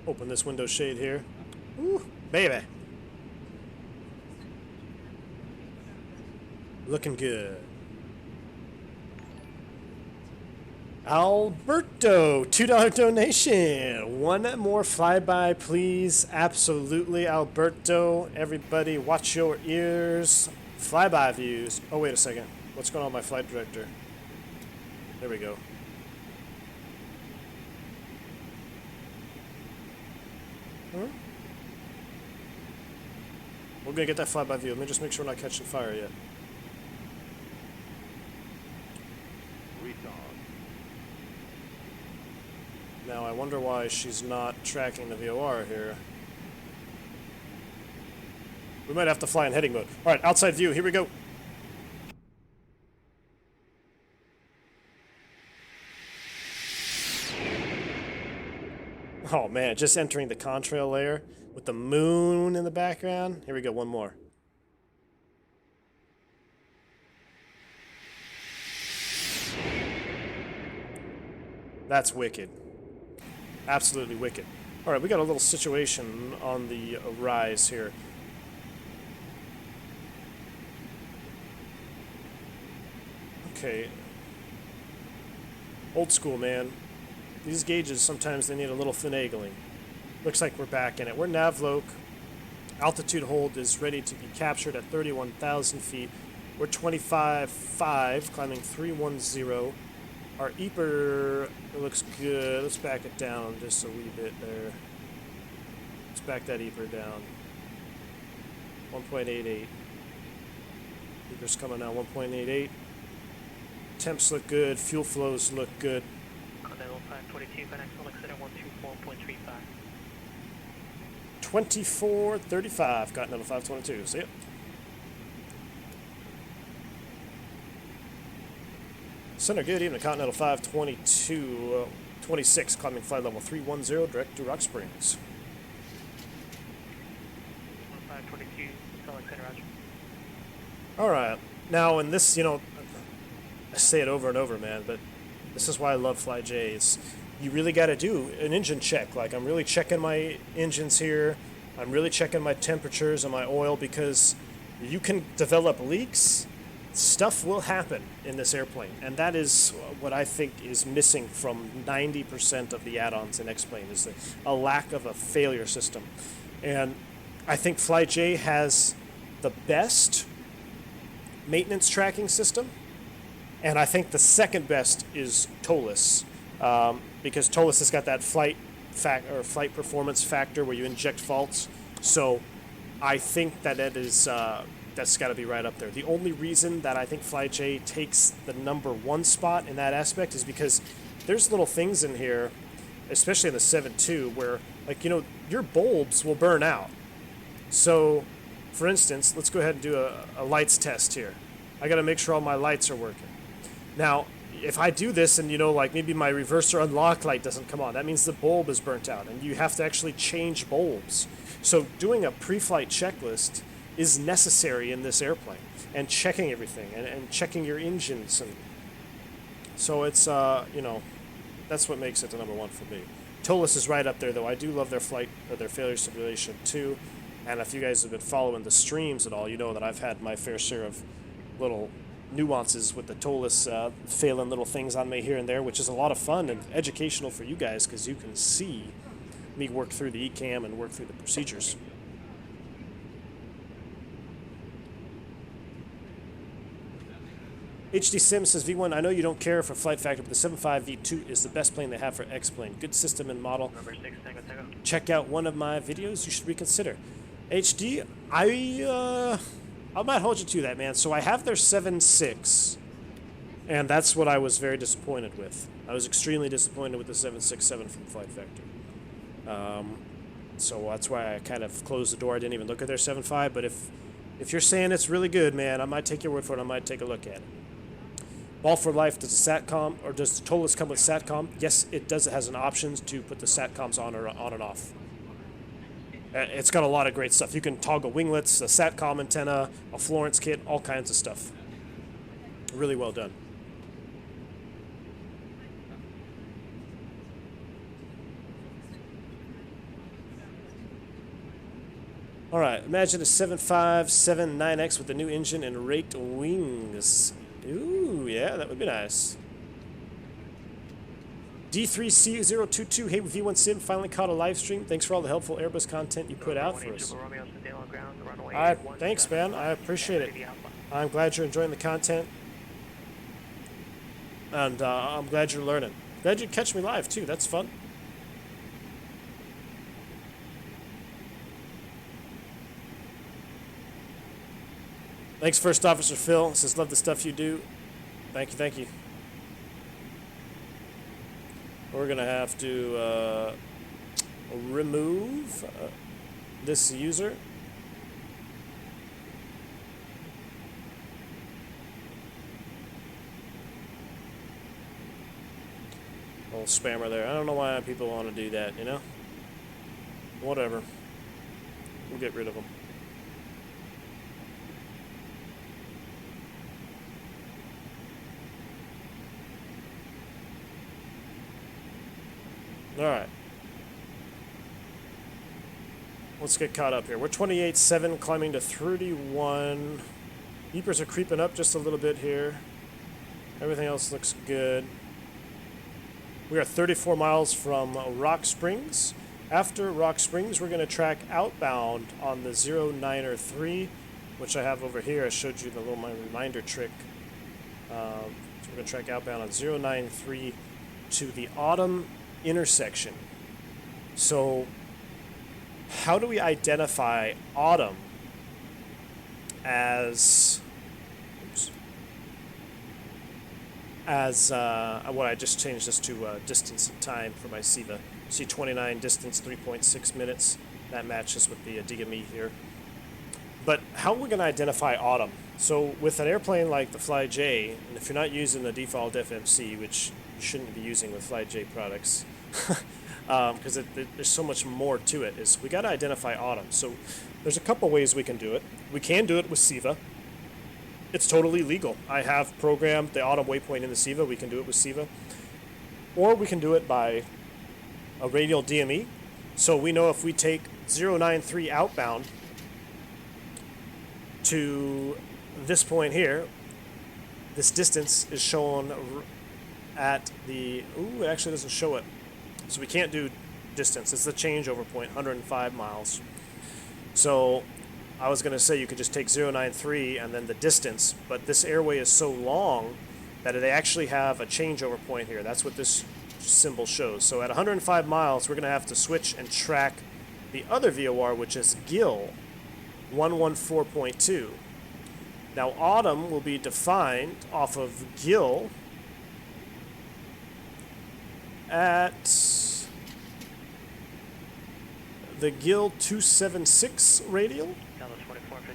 Open this window shade here. Ooh, baby. Looking good. Alberto, $2 donation. One more flyby, please. Absolutely, Alberto. Everybody, watch your ears. Flyby views. Oh, wait a second. What's going on with my flight director? There we go. Huh? We're going to get that flyby view. Let me just make sure we're not catching fire yet. Now, I wonder why she's not tracking the VOR here. We might have to fly in heading mode. All right, outside view. Here we go. Oh, man, just entering the contrail layer with the moon in the background. Here we go, one more. That's wicked. Absolutely wicked. All right, we got a little situation on the rise here. Okay. Old school, man. These gauges, sometimes they need a little finagling. Looks like we're back in it. We're navloc. Altitude hold is ready to be captured at 31,000 feet. We're 25.5, climbing 310. Our EPR looks good. Let's back it down just a wee bit there. Let's back that EPR down. 1.88. EPR's coming out 1.88. Temps look good. Fuel flows look good. Continental 522, connect Sonic Center 124.35. 2435, Continental 522. See ya. Center, good evening. Continental 522, 26, climbing flight level 310, direct to Rock Springs. 522, Sonic Center, Roger. All right. Now, in this, you know, I say it over and over, man, but this is why I love FlyJ. Is you really got to do an engine check. Like, I'm really checking my engines here. I'm really checking my temperatures and my oil, because you can develop leaks. Stuff will happen in this airplane, and that is what I think is missing from 90% of the add-ons in X-Plane, is a lack of a failure system. And I think FlyJ has the best maintenance tracking system, and I think the second best is TOLUS, because TOLUS has got that flight performance factor where you inject faults. So I think that it is that's got to be right up there. The only reason that I think FlyJ takes the #1 spot in that aspect is because there's little things in here, especially in the 7.2, where, like, you know, your bulbs will burn out. So, for instance, let's go ahead and do a lights test here. I got to make sure all my lights are working. Now, if I do this and, you know, like maybe my reverser unlock light doesn't come on, that means the bulb is burnt out, and you have to actually change bulbs. So doing a pre-flight checklist is necessary in this airplane, and checking everything, and checking your engines. And so it's, you know, that's what makes it the #1 for me. TOLUS is right up there, though. I do love their flight, or their failure simulation, too. And if you guys have been following the streams at all, you know that I've had my fair share of little nuances with the TOLUS failing little things on me here and there, which is a lot of fun and educational for you guys, because you can see me work through the ECAM and work through the procedures. HD Sim says, V1, I know you don't care for flight factor, but the 7.5 V2 is the best plane they have for X-Plane. Good system and model. Number 6, Tango Tango. Check out one of my videos. You should reconsider. HD, I might hold you to that, man. So I have their 7.6, and that's what I was very disappointed with. I was extremely disappointed with the 7.67 from Flight Factor. So that's why I kind of closed the door. I didn't even look at their 7.5, but if you're saying it's really good, man, I might take your word for it. I might take a look at it. Ball for Life, does the SATCOM, or does the TOLUS come with SATCOM? Yes, it does. It has an option to put the SATCOMs on and off. It's got a lot of great stuff. You can toggle winglets, a SATCOM antenna, a Florence kit, all kinds of stuff. Really well done. All right, imagine a 7579X with the new engine and raked wings. Ooh, yeah, that would be nice. D3C022, hey, V1 Sim, finally caught a live stream. Thanks for all the helpful Airbus content you put out for us. Thanks, man. I appreciate it. I'm glad you're enjoying the content. And I'm glad you're learning. Glad you catch me live, too. That's fun. Thanks, First Officer Phil. Says, love the stuff you do. Thank you, thank you. We're going to have to remove this user. Little spammer there. I don't know why people want to do that, you know? Whatever. We'll get rid of them. Alright. Let's get caught up here. We're 28.7, climbing to 31. Beepers are creeping up just a little bit here. Everything else looks good. We are 34 miles from Rock Springs. After Rock Springs, we're going to track outbound on the 0903, which I have over here. I showed you the little reminder trick. So we're going to track outbound on 093 to the Autumn intersection. So how do we identify Autumn as what I just changed this to distance and time for my SIVA. See 29 distance 3.6 minutes. That matches with the DME here. But how are we going to identify Autumn? So with an airplane like the FlyJ, and if you're not using the default FMC, which you shouldn't be using with FlyJ products, because there's so much more to it, is we got to identify Autumn. So there's a couple ways we can do it. We can do it with SIVA. It's totally legal. I have programmed the Autumn waypoint in the SIVA. We can do it with SIVA. Or we can do it by a radial DME. So we know if we take 093 outbound to this point here, this distance is shown at the... Ooh, it actually doesn't show it. So we can't do distance. It's the changeover point, 105 miles. So I was going to say you could just take 093 and then the distance, but this airway is so long that they actually have a changeover point here. That's what this symbol shows. So at 105 miles, we're going to have to switch and track the other VOR, which is GIL 114.2. Now, Autumn will be defined off of GIL at the GIL 276 radial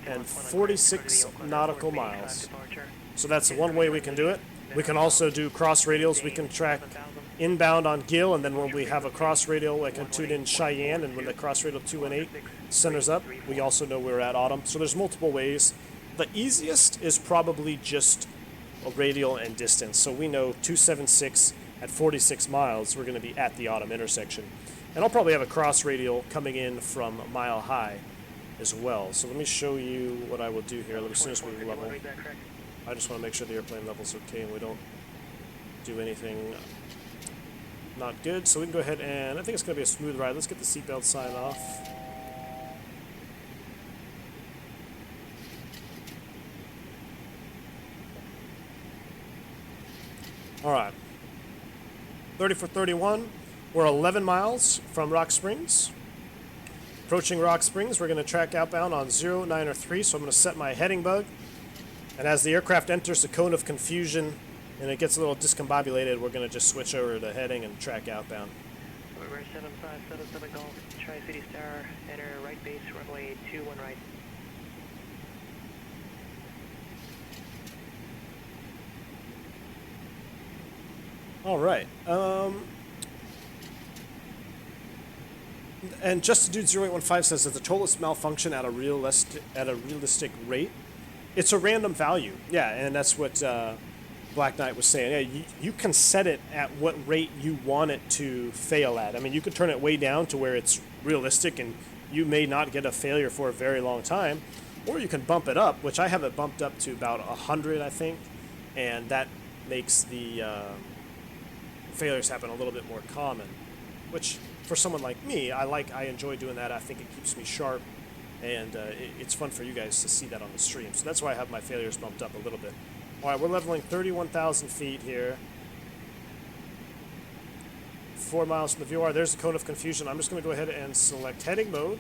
and 46 nautical miles. So that's one way we can do it. We can also do cross radials. We can track inbound on GIL, and then when we have a cross radial, I can tune in Cheyenne, and when the cross radial 218 centers up, we also know we're at Autumn. So there's multiple ways. The easiest is probably just a radial and distance. So we know 276 at 46 miles, we're going to be at the Autumn intersection. And I'll probably have a cross radial coming in from Mile High as well. So let me show you what I will do here as soon as we level. I just want to make sure the airplane level's okay and we don't do anything not good. So we can go ahead and I think it's going to be a smooth ride. Let's get the seatbelt sign off. All right. 30 for 31. We're 11 miles from Rock Springs. Approaching Rock Springs, we're going to track outbound on 0903, so I'm going to set my heading bug. And as the aircraft enters the cone of confusion and it gets a little discombobulated, we're going to just switch over to heading and track outbound. We're 7577 Golf, Tri-City Star, enter right base, runway 21 right. All right. And Just Dude 0815 says that the tolless malfunction at a realistic rate. It's a random value. Yeah, and that's what Black Knight was saying. Yeah, you can set it at what rate you want it to fail at. I mean, you could turn it way down to where it's realistic and you may not get a failure for a very long time, or you can bump it up, which I have it bumped up to about 100, I think, and that makes the failures happen a little bit more common, which for someone like me, I enjoy doing that. I think it keeps me sharp, and it's fun for you guys to see that on the stream. So that's why I have my failures bumped up a little bit. All right, we're leveling 31,000 feet here. 4 miles from the VOR. There's the cone of confusion. I'm just going to go ahead and select heading mode.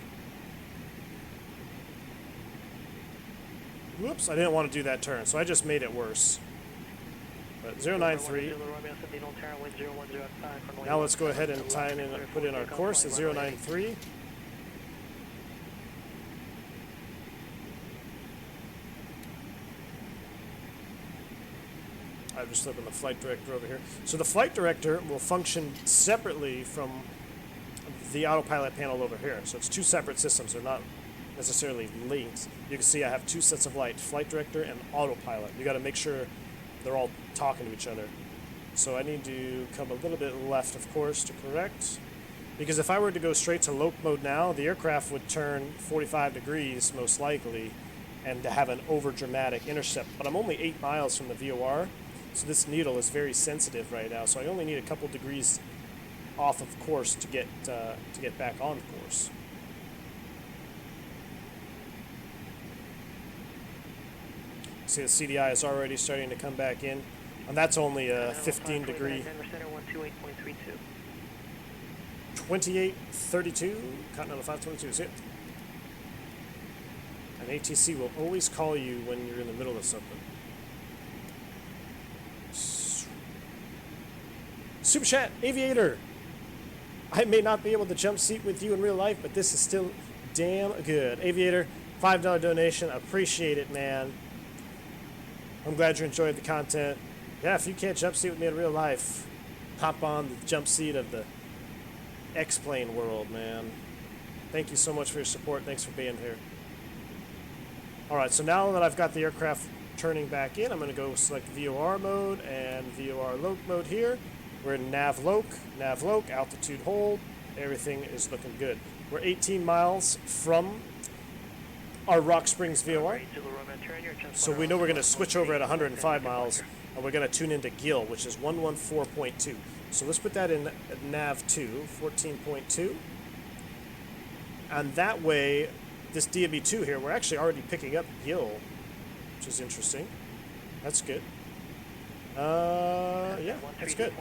Whoops, I didn't want to do that turn, so I just made it worse. But 093. Now let's go ahead and tie in and put in our course at 093. I've just opened the flight director over here. So the flight director will function separately from the autopilot panel over here. So it's two separate systems. They're not necessarily linked. You can see I have two sets of light, flight director and autopilot. You got to make sure they're all talking to each other. So I need to come a little bit left, of course, to correct. Because if I were to go straight to loc mode now, the aircraft would turn 45 degrees, most likely, and to have an over-dramatic intercept. But I'm only 8 miles from the VOR, so this needle is very sensitive right now. So I only need a couple degrees off of course to get back on course. See, the CDI is already starting to come back in, and that's only a 15 degree. 2832, Continental 522 is it. And ATC will always call you when you're in the middle of something. Super Chat, Aviator. I may not be able to jump seat with you in real life, but this is still damn good. Aviator, $5 donation. Appreciate it, man. I'm glad you enjoyed the content. Yeah, if you can't jump seat with me in real life, hop on the jump seat of the X-Plane world, man. Thank you so much for your support. Thanks for being here. All right, so now that I've got the aircraft turning back in, I'm going to go select VOR mode and VOR loc mode here. We're in nav loc, altitude hold. Everything is looking good. We're 18 miles from our Rock Springs VOR. So we know we're going to switch over at 105 miles, and we're going to tune into GIL, which is 114.2. So let's put that in nav 2, 14.2. And that way, this DMB2 here, we're actually already picking up GIL, which is interesting. That's good. Yeah, that's good.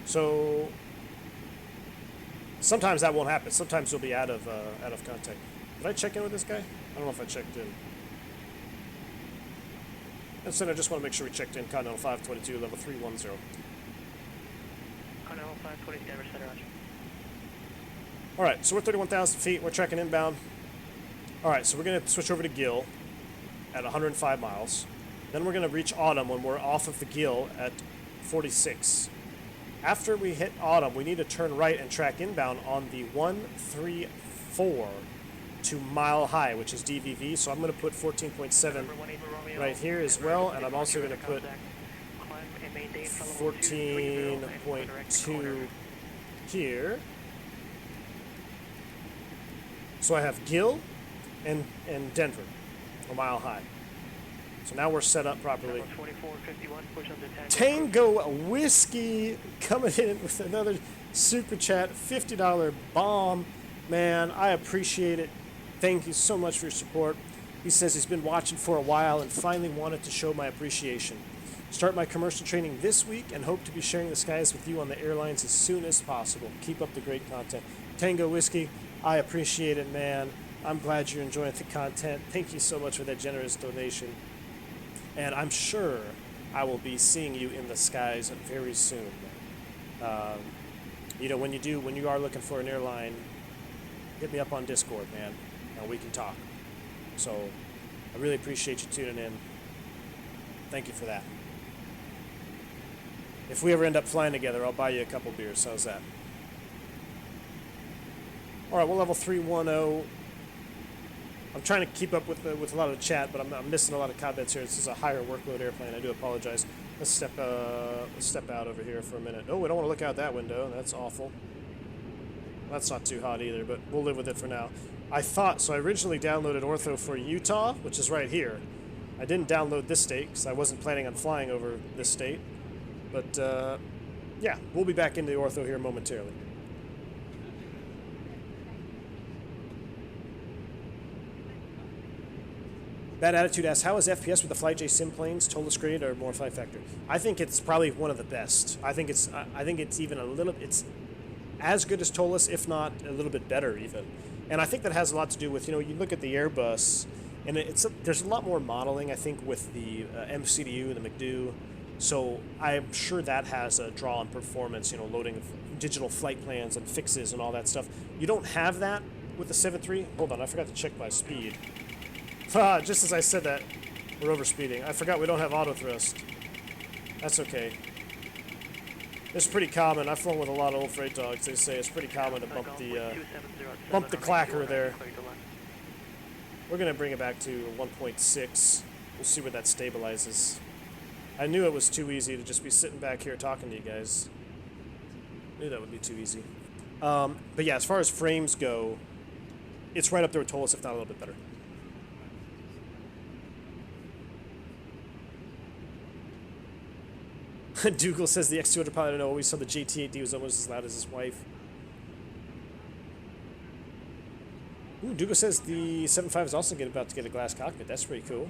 So sometimes that won't happen. Sometimes you'll be out of contact. Did I check in with this guy? I don't know if I checked in. Instead, I just want to make sure we checked in. Continental 522, level 310. Continental 522, Denver Center, Roger. All right, so we're 31,000 feet. We're tracking inbound. All right, so we're going to switch over to GIL at 105 miles. Then we're going to reach autumn when we're off of the GIL at 46. After we hit autumn, we need to turn right and track inbound on the 134 to Mile High, which is DVV. So I'm going to put 14.7 right here as well, and I'm also going to put 14.2 here. So I have GIL and Denver, a Mile High. So now we're set up properly. Tango Whiskey coming in with another super chat, $50 bomb. Man, I appreciate it. Thank you so much for your support. He says he's been watching for a while and finally wanted to show my appreciation. Start my commercial training this week and hope to be sharing the skies with you on the airlines as soon as possible. Keep up the great content. Tango Whiskey, I appreciate it, man. I'm glad you're enjoying the content. Thank you so much for that generous donation. And I'm sure I will be seeing you in the skies very soon. You know, when you are looking for an airline, hit me up on Discord, man, and we can talk. So I really appreciate you tuning in. Thank you for that. If we ever end up flying together, I'll buy you a couple beers. How's that? All right, we'll level 310. I'm trying to keep up with a lot of the chat, but I'm missing a lot of comments here. This is a higher workload airplane. I do apologize. Let's step out over here for a minute. Oh, we don't want to look out that window. That's awful. That's not too hot either, but we'll live with it for now. I originally downloaded Ortho for Utah, which is right here. I didn't download this state because I wasn't planning on flying over this state. But yeah, we'll be back into Ortho here momentarily. Bad Attitude asks, how is FPS with the FlightJ sim planes, TOLUS grade, or more flight factor? I think it's probably one of the best. I think it's even it's as good as TOLUS, if not a little bit better even. And I think that has a lot to do with, you know, you look at the Airbus, and there's a lot more modeling, I think, with the MCDU, the McDo. So I'm sure that has a draw on performance, you know, loading of digital flight plans and fixes and all that stuff. You don't have that with the 7.3. Hold on, I forgot to check my speed. Just as I said that, we're overspeeding. I forgot we don't have auto thrust. That's okay. It's pretty common. I've flown with a lot of old freight dogs. They say it's pretty common to bump the clacker there. We're gonna bring it back to 1.6. We'll see where that stabilizes. I knew it was too easy to just be sitting back here talking to you guys. Knew that would be too easy. But yeah, as far as frames go, it's right up there with Tolis, if not a little bit better. Dougal says the X200 pilot I know always saw the JT8D was almost as loud as his wife. Ooh, Dougal says the 7.5 is also about to get a glass cockpit. That's pretty cool.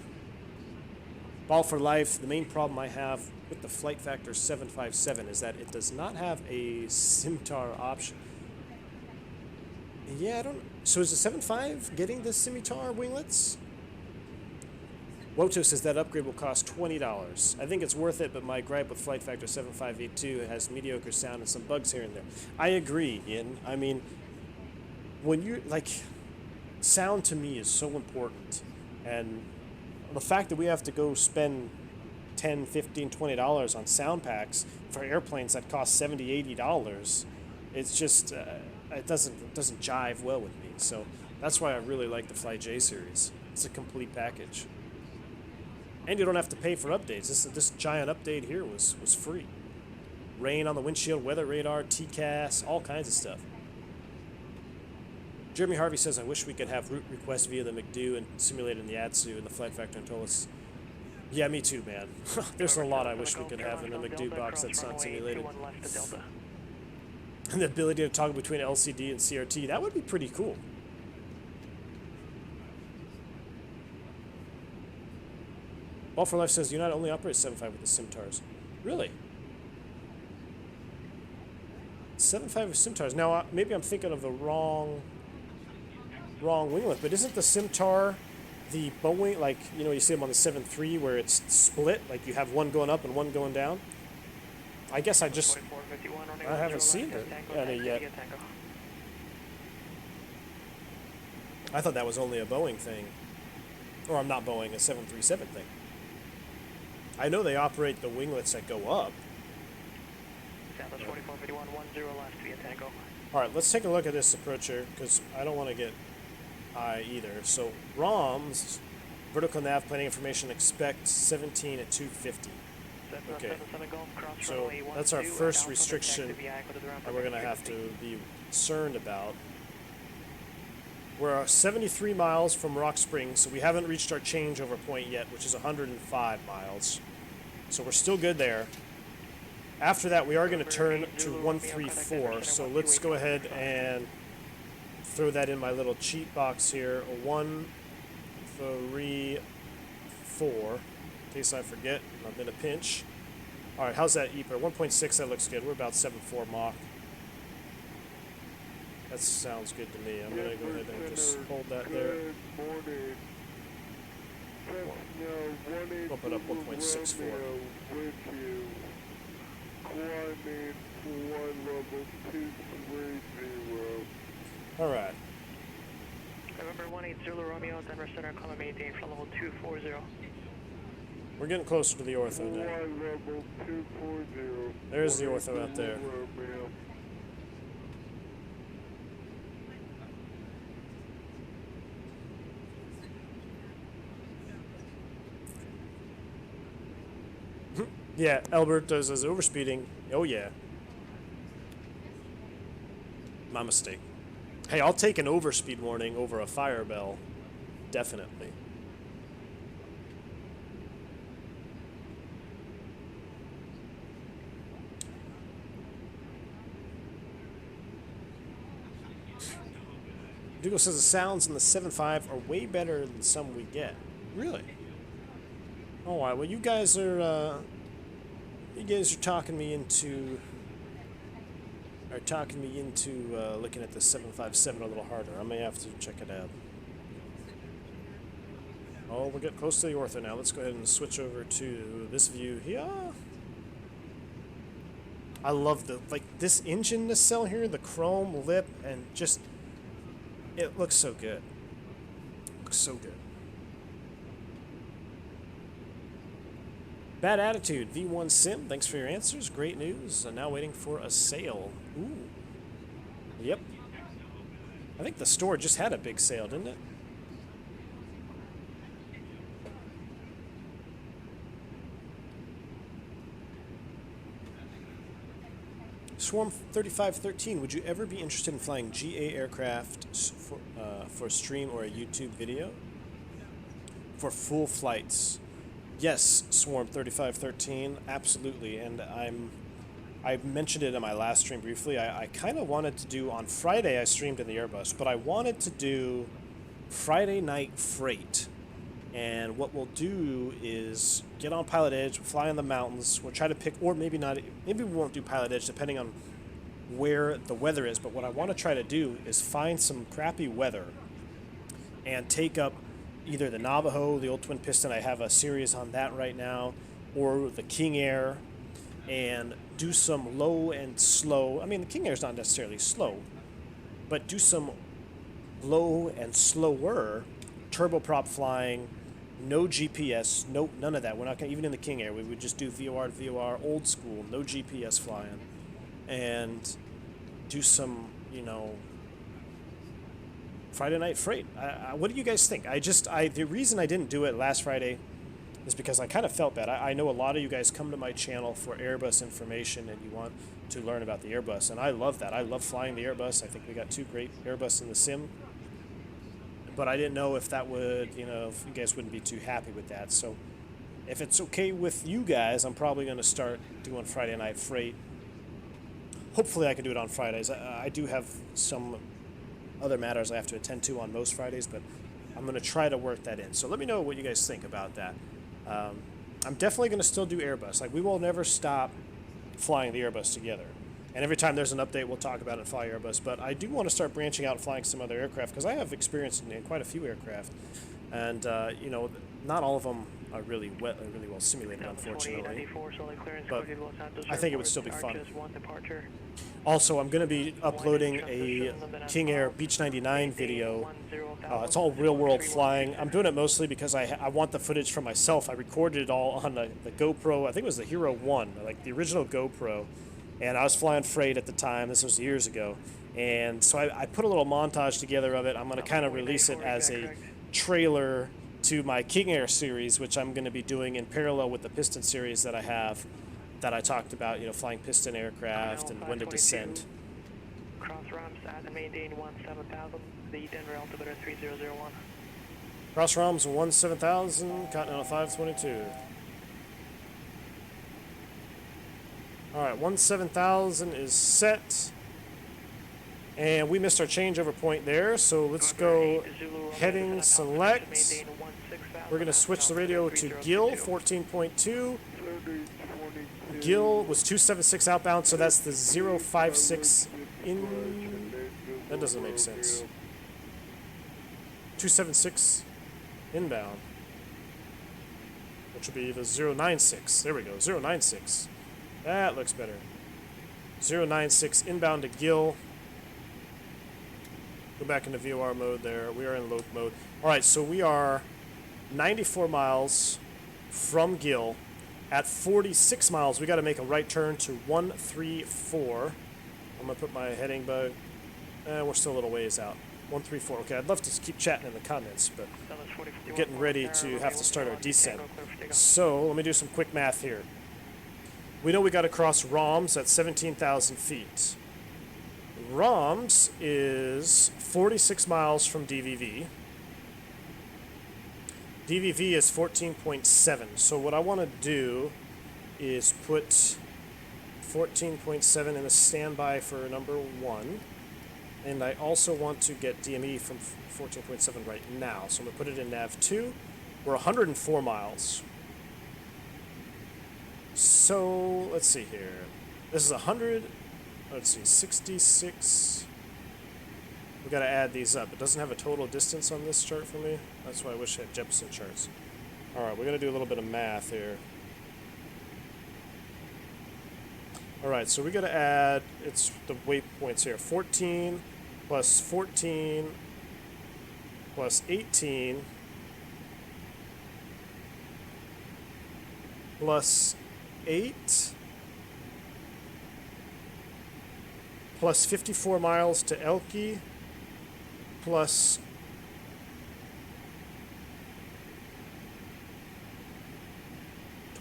Ball for life. The main problem I have with the Flight Factor 757 is that it does not have a scimitar option. Yeah, I don't... So is the 7.5 getting the scimitar winglets? Woto says that upgrade will cost $20. I think it's worth it, but my gripe with Flight Factor 7582 has mediocre sound and some bugs here and there. I agree, Ian. I mean, when you're, like, sound to me is so important. And the fact that we have to go spend $10, $15, $20 on sound packs for airplanes that cost $70, $80, it's just, it doesn't jive well with me. So that's why I really like the Fly J series. It's a complete package. And you don't have to pay for updates. This giant update here was free. Rain on the windshield, weather radar, TCAS, all kinds of stuff. Jeremy Harvey says, I wish we could have route requests via the McDo and simulate in the ATSU and the Flight Factor and Tolis. Yeah, me too, man. There's a lot I wish we could have in the McDo box that's not simulated. And the ability to toggle between LCD and CRT, that would be pretty cool. Ball for Life says, you not only operate 7.5 with the Simtars. Really? 7.5 with Simtars. Now, maybe I'm thinking of the wrong winglet, but isn't the Simtar the Boeing, like, you know, you see them on the 7.3 where it's split, like you have one going up and one going down? I guess I haven't seen it yet. I thought that was only a Boeing thing. Or I'm not Boeing, a 737 thing. I know they operate the winglets that go up. Alright, let's take a look at this approacher, because I don't want to get high either. So, ROMs, vertical nav planning information, expect 17 at 250. Okay, so that's our first restriction that we're going to have to be concerned about. We're 73 miles from Rock Springs, so we haven't reached our changeover point yet, which is 105 miles. So we're still good there. After that, we are going to turn to 134, so let's go ahead and throw that in my little cheat box here. 134, in case I forget. I'm in a pinch. All right, how's that EPR? 1.6, that looks good. We're about 7.4 Mach. That sounds good to me. I'm going to go ahead and just hold that there. Bump it up 1.64. Alright. November 180 Romeo, Denver Center, column 18 from level 240. We're getting closer to the ortho now. There's the ortho out there. Yeah, Albert does as overspeeding. Oh yeah. My mistake. Hey, I'll take an overspeed warning over a fire bell. Definitely. Dougal says the sounds in the 7.5 are way better than some we get. Really? Oh, wow. Well, you guys are talking me into looking at the 757 a little harder. I may have to check it out. Oh, we're getting close to the ortho now. Let's go ahead and switch over to this view here. I love this engine nacelle here, the chrome lip, and just, it looks so good. Looks so good. Bad Attitude, V1 Sim, thanks for your answers. Great news. Now waiting for a sale. Ooh. Yep. I think the store just had a big sale, didn't it? Swarm 3513, would you ever be interested in flying GA aircraft for a stream or a YouTube video? For full flights. Yes, Swarm 3513, absolutely. And I mentioned it in my last stream briefly. I kind of wanted to do, on Friday I streamed in the Airbus, but I wanted to do Friday night freight. And what we'll do is get on Pilot Edge, fly in the mountains, we'll try to pick, or maybe not, maybe we won't do Pilot Edge depending on where the weather is, but what I want to try to do is find some crappy weather and take up either the Navajo, the old twin piston, I have a series on that right now, or the King Air, and do some low and slow. I mean, the King Air is not necessarily slow, but do some low and slower turboprop flying, no GPS, none of that. We're not gonna, even in the King Air, we would just do VOR to VOR, old school, no GPS flying, and do some, you know, Friday night freight. What do you guys think? The reason I didn't do it last Friday is because I kind of felt bad. I know a lot of you guys come to my channel for Airbus information and you want to learn about the Airbus, and I love that. I love flying the Airbus. I think we got 2 great Airbus in the sim. But I didn't know if that would, you know, if you guys wouldn't be too happy with that. So if it's okay with you guys, I'm probably going to start doing Friday night freight. Hopefully I can do it on Fridays. I do have some other matters I have to attend to on most Fridays, but I'm going to try to work that in. So let me know what you guys think about that. I'm definitely going to still do Airbus. Like, we will never stop flying the Airbus together. And every time there's an update, we'll talk about it and fly Airbus. But I do want to start branching out and flying some other aircraft, because I have experience in quite a few aircraft. And, you know, not all of them are really well simulated, unfortunately. But I think it would still be fun. Also, I'm going to be uploading a King Air Beach 99 video. It's all real-world flying. I'm doing it mostly because I want the footage for myself. I recorded it all on the GoPro. I think it was the Hero 1, like the original GoPro. And I was flying freight at the time. This was years ago. And so I put a little montage together of it. I'm going to kind of release it as a trailer to my King Air series, which I'm going to be doing in parallel with the piston series that I have, that I talked about, you know, flying piston aircraft and when to descend. Cross ramps at the main Dane 17,000, the Denver altimeter 3001. Cross ROMs 17,000, Continental 522. Alright, 17,000 is set. And we missed our changeover point there, so let's go heading select. We're going to switch the radio to GIL 14.2. GIL was 276 outbound, so that's the 056 in. That doesn't make sense. 276 inbound, which will be the 096. There we go, 096. That looks better. 096 inbound to GIL. Go back into VOR mode there. We are in load mode. Alright, so we are 94 miles from GIL. At 46 miles, we got to make a right turn to 134. I'm going to put my heading bug. We're still a little ways out. 134. Okay, I'd love to keep chatting in the comments, but we're getting ready to have to start our descent. So, let me do some quick math here. We know we got to cross ROMS at 17,000 feet. ROMS is 46 miles from DVV. DVV is 14.7. So what I want to do is put 14.7 in a standby for number 1. And I also want to get DME from 14.7 right now. So I'm going to put it in nav 2. We're 104 miles. So let's see here. This is 100. Let's see, 66. We got to add these up. It doesn't have a total distance on this chart for me. That's why I wish it had Jepson charts. All right, we're going to do a little bit of math here. All right, so we got to add, it's the waypoints here. 14 plus 14 plus 18 plus 8 plus 54 miles to Elke plus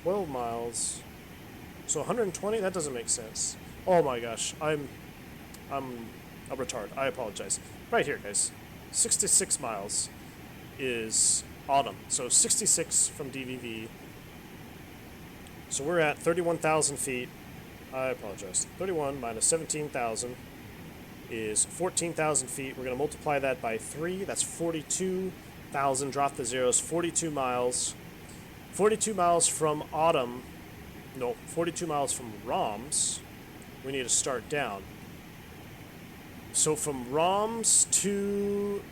12 miles. So 120? That doesn't make sense. Oh my gosh, I'm a retard. I apologize. Right here, guys. 66 miles is autumn. So 66 from DVV. So we're at 31,000 feet. I apologize. 31 minus 17,000 is 14,000 feet. We're going to multiply that by 3. That's 42,000. Drop the zeros. 42 miles. 42 miles from autumn. No, 42 miles from ROMS. We need to start down. So from ROMS to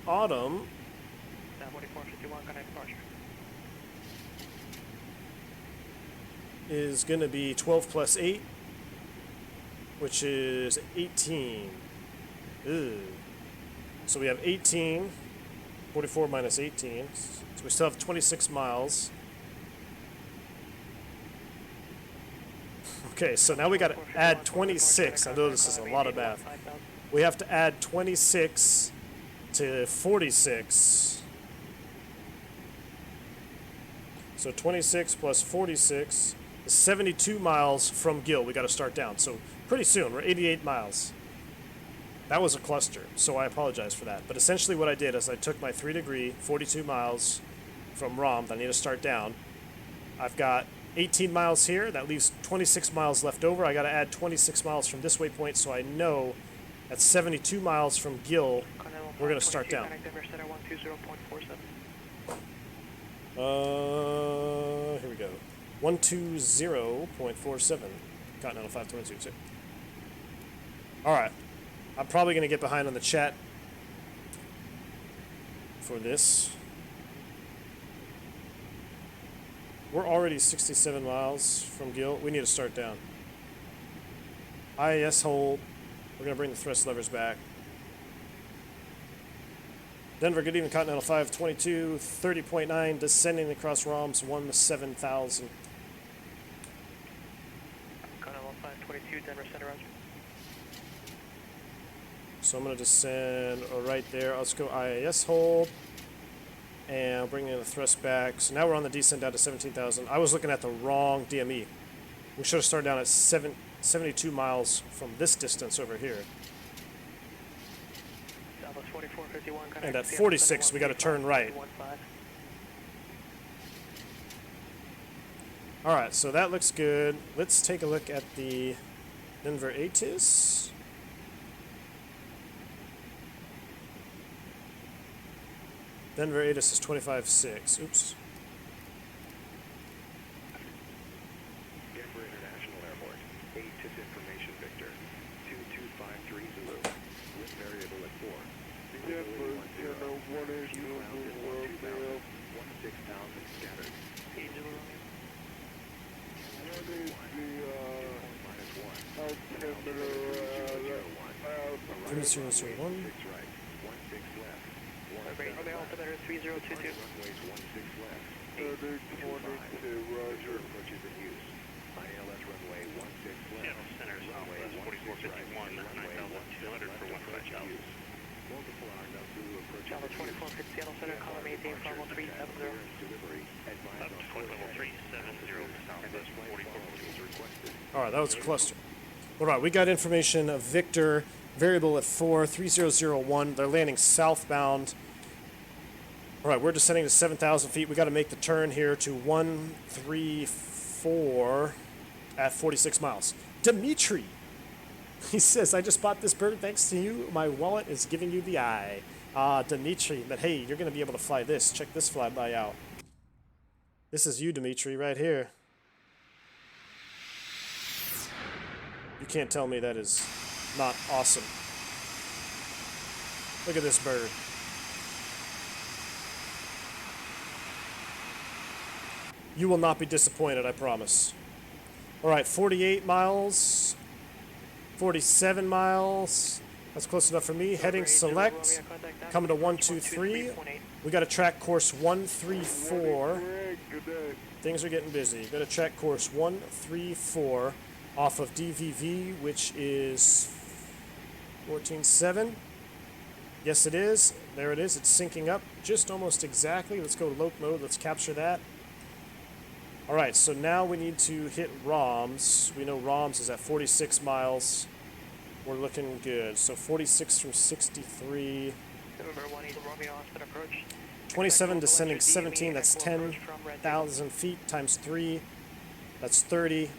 autumn 4451, connect departure. is going to be 12 plus 8, which is 18. Ugh. So we have 18, 44 minus 18. So we still have 26 miles. Okay, so now we got to add 26. I know this is a lot of math. We have to add 26 to 46. So 26 plus 46 is 72 miles from Gill. We got to start down. So pretty soon, we're 88 miles. That was a cluster, so I apologize for that. But essentially what I did is I took my 3 degree, 42 miles from ROM that I need to start down. I've got 18 miles here. That leaves 26 miles left over. I got to add 26 miles from this waypoint, so I know at 72 miles from Gill, we're going to start down. Here we go. 120.47. Continental 522. All right. I'm probably going to get behind on the chat for this. We're already 67 miles from Gill. We need to start down. IAS hold. We're going to bring the thrust levers back. Denver, good evening, Continental 522, 30.9, descending across ROMS 17,000. Continental 522, Denver Center, Roger. So I'm going to descend right there. Let's go IAS hold. And I'll bring in the thrust back. So now we're on the descent down to 17,000. I was looking at the wrong DME. We should have started down at 72 miles from this distance over here. Southwest 4451, And at 46, we got to turn right. All right, so that looks good. Let's take a look at the Denver ATIS. Denver ATIS is 25.6. Oops. Denver International Airport, ATIS information Victor, 2253 Zulu, with variable at 4. Denver, you know, what is the world now? 16,000 scattered. What is the, altimeter, 3001. 6 right, 16 left. Romeo altimeter 3022. 3022, Roger. Approaches in use. ILS runway 16 left. Center Runway Southwest 4451, 9,200 for 15,000. Multiple now through approaches Southwest 4450, Seattle Center, column 18, flight level 370. delivery. Up to flight level 370, Southwest 44. All right, that was a cluster. All right, we got information of Victor, variable at 4, 3001. They're landing southbound. All right, we're descending to 7,000 feet. We got to make the turn here to 134 at 46 miles. Dimitri, he says, I just bought this bird thanks to you. My wallet is giving you the eye. Dimitri, but hey, you're going to be able to fly this. Check this flyby out. This is you, Dimitri, right here. You can't tell me that is not awesome. Look at this bird. You will not be disappointed, I promise. All right, 48 miles, 47 miles. That's close enough for me. Heading select, coming to 123. We got to track course 134. Things are getting busy. Got to track course 134 off of DVV, which is 14.7. Yes, it is. There it is. It's syncing up just almost exactly. Let's go to loc mode. Let's capture that. All right, so now we need to hit ROMs. We know ROMs is at 46 miles. We're looking good. So 46 from 63. 27 descending 17. That's 10,000 feet times 3. That's 30.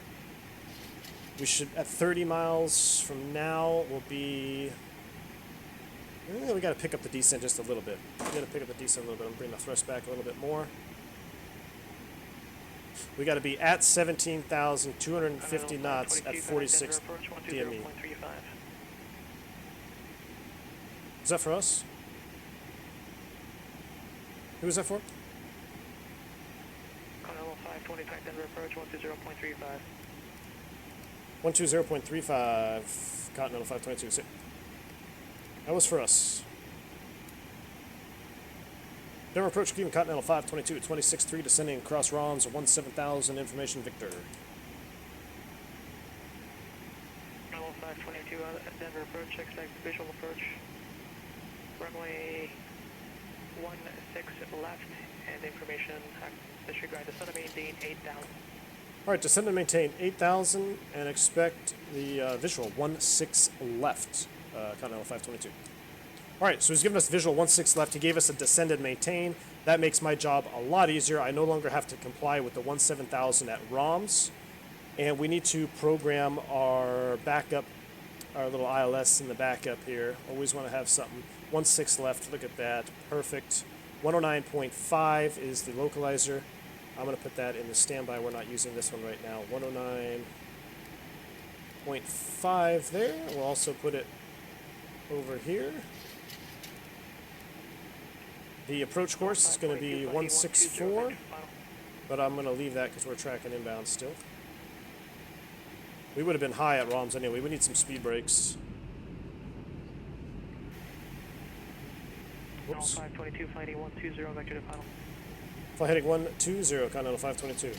We should, at 30 miles from now, will be... we got to pick up the descent just a little bit. We got to pick up the descent a little bit. I'm bringing the thrust back a little bit more. We got to be at 17,250 knots at 46 DME. Is that for us? Who is that for? Continental 525 Denver approach 120.35. 120.35 Continental 522. That was for us. Denver approach Cleveland Continental 522 at 26.3 descending across ROMs 17,000 information Victor. Continental 522 Denver approach, expect visual approach. Runway 16 left and information disregard descend and maintain 8,000. Alright, descend and maintain 8,000 and expect the visual 16 left, Continental 522. Alright, so he's given us visual 16 left. He gave us a descend and maintain. That makes my job a lot easier. I no longer have to comply with the 17,000 at ROMs. And we need to program our backup, our little ILS in the backup here. Always want to have something. 16 left, look at that, perfect. 109.5 is the localizer. I'm going to put that in the standby. We're not using this one right now. 109.5 there. We'll also put it over here. The approach course is going to be 164, but I'm going to leave that because we're tracking inbound still. We would have been high at ROMs anyway. We need some speed brakes. Whoops. 522 flight 120 vector to final. Flight heading 120, Continental 522.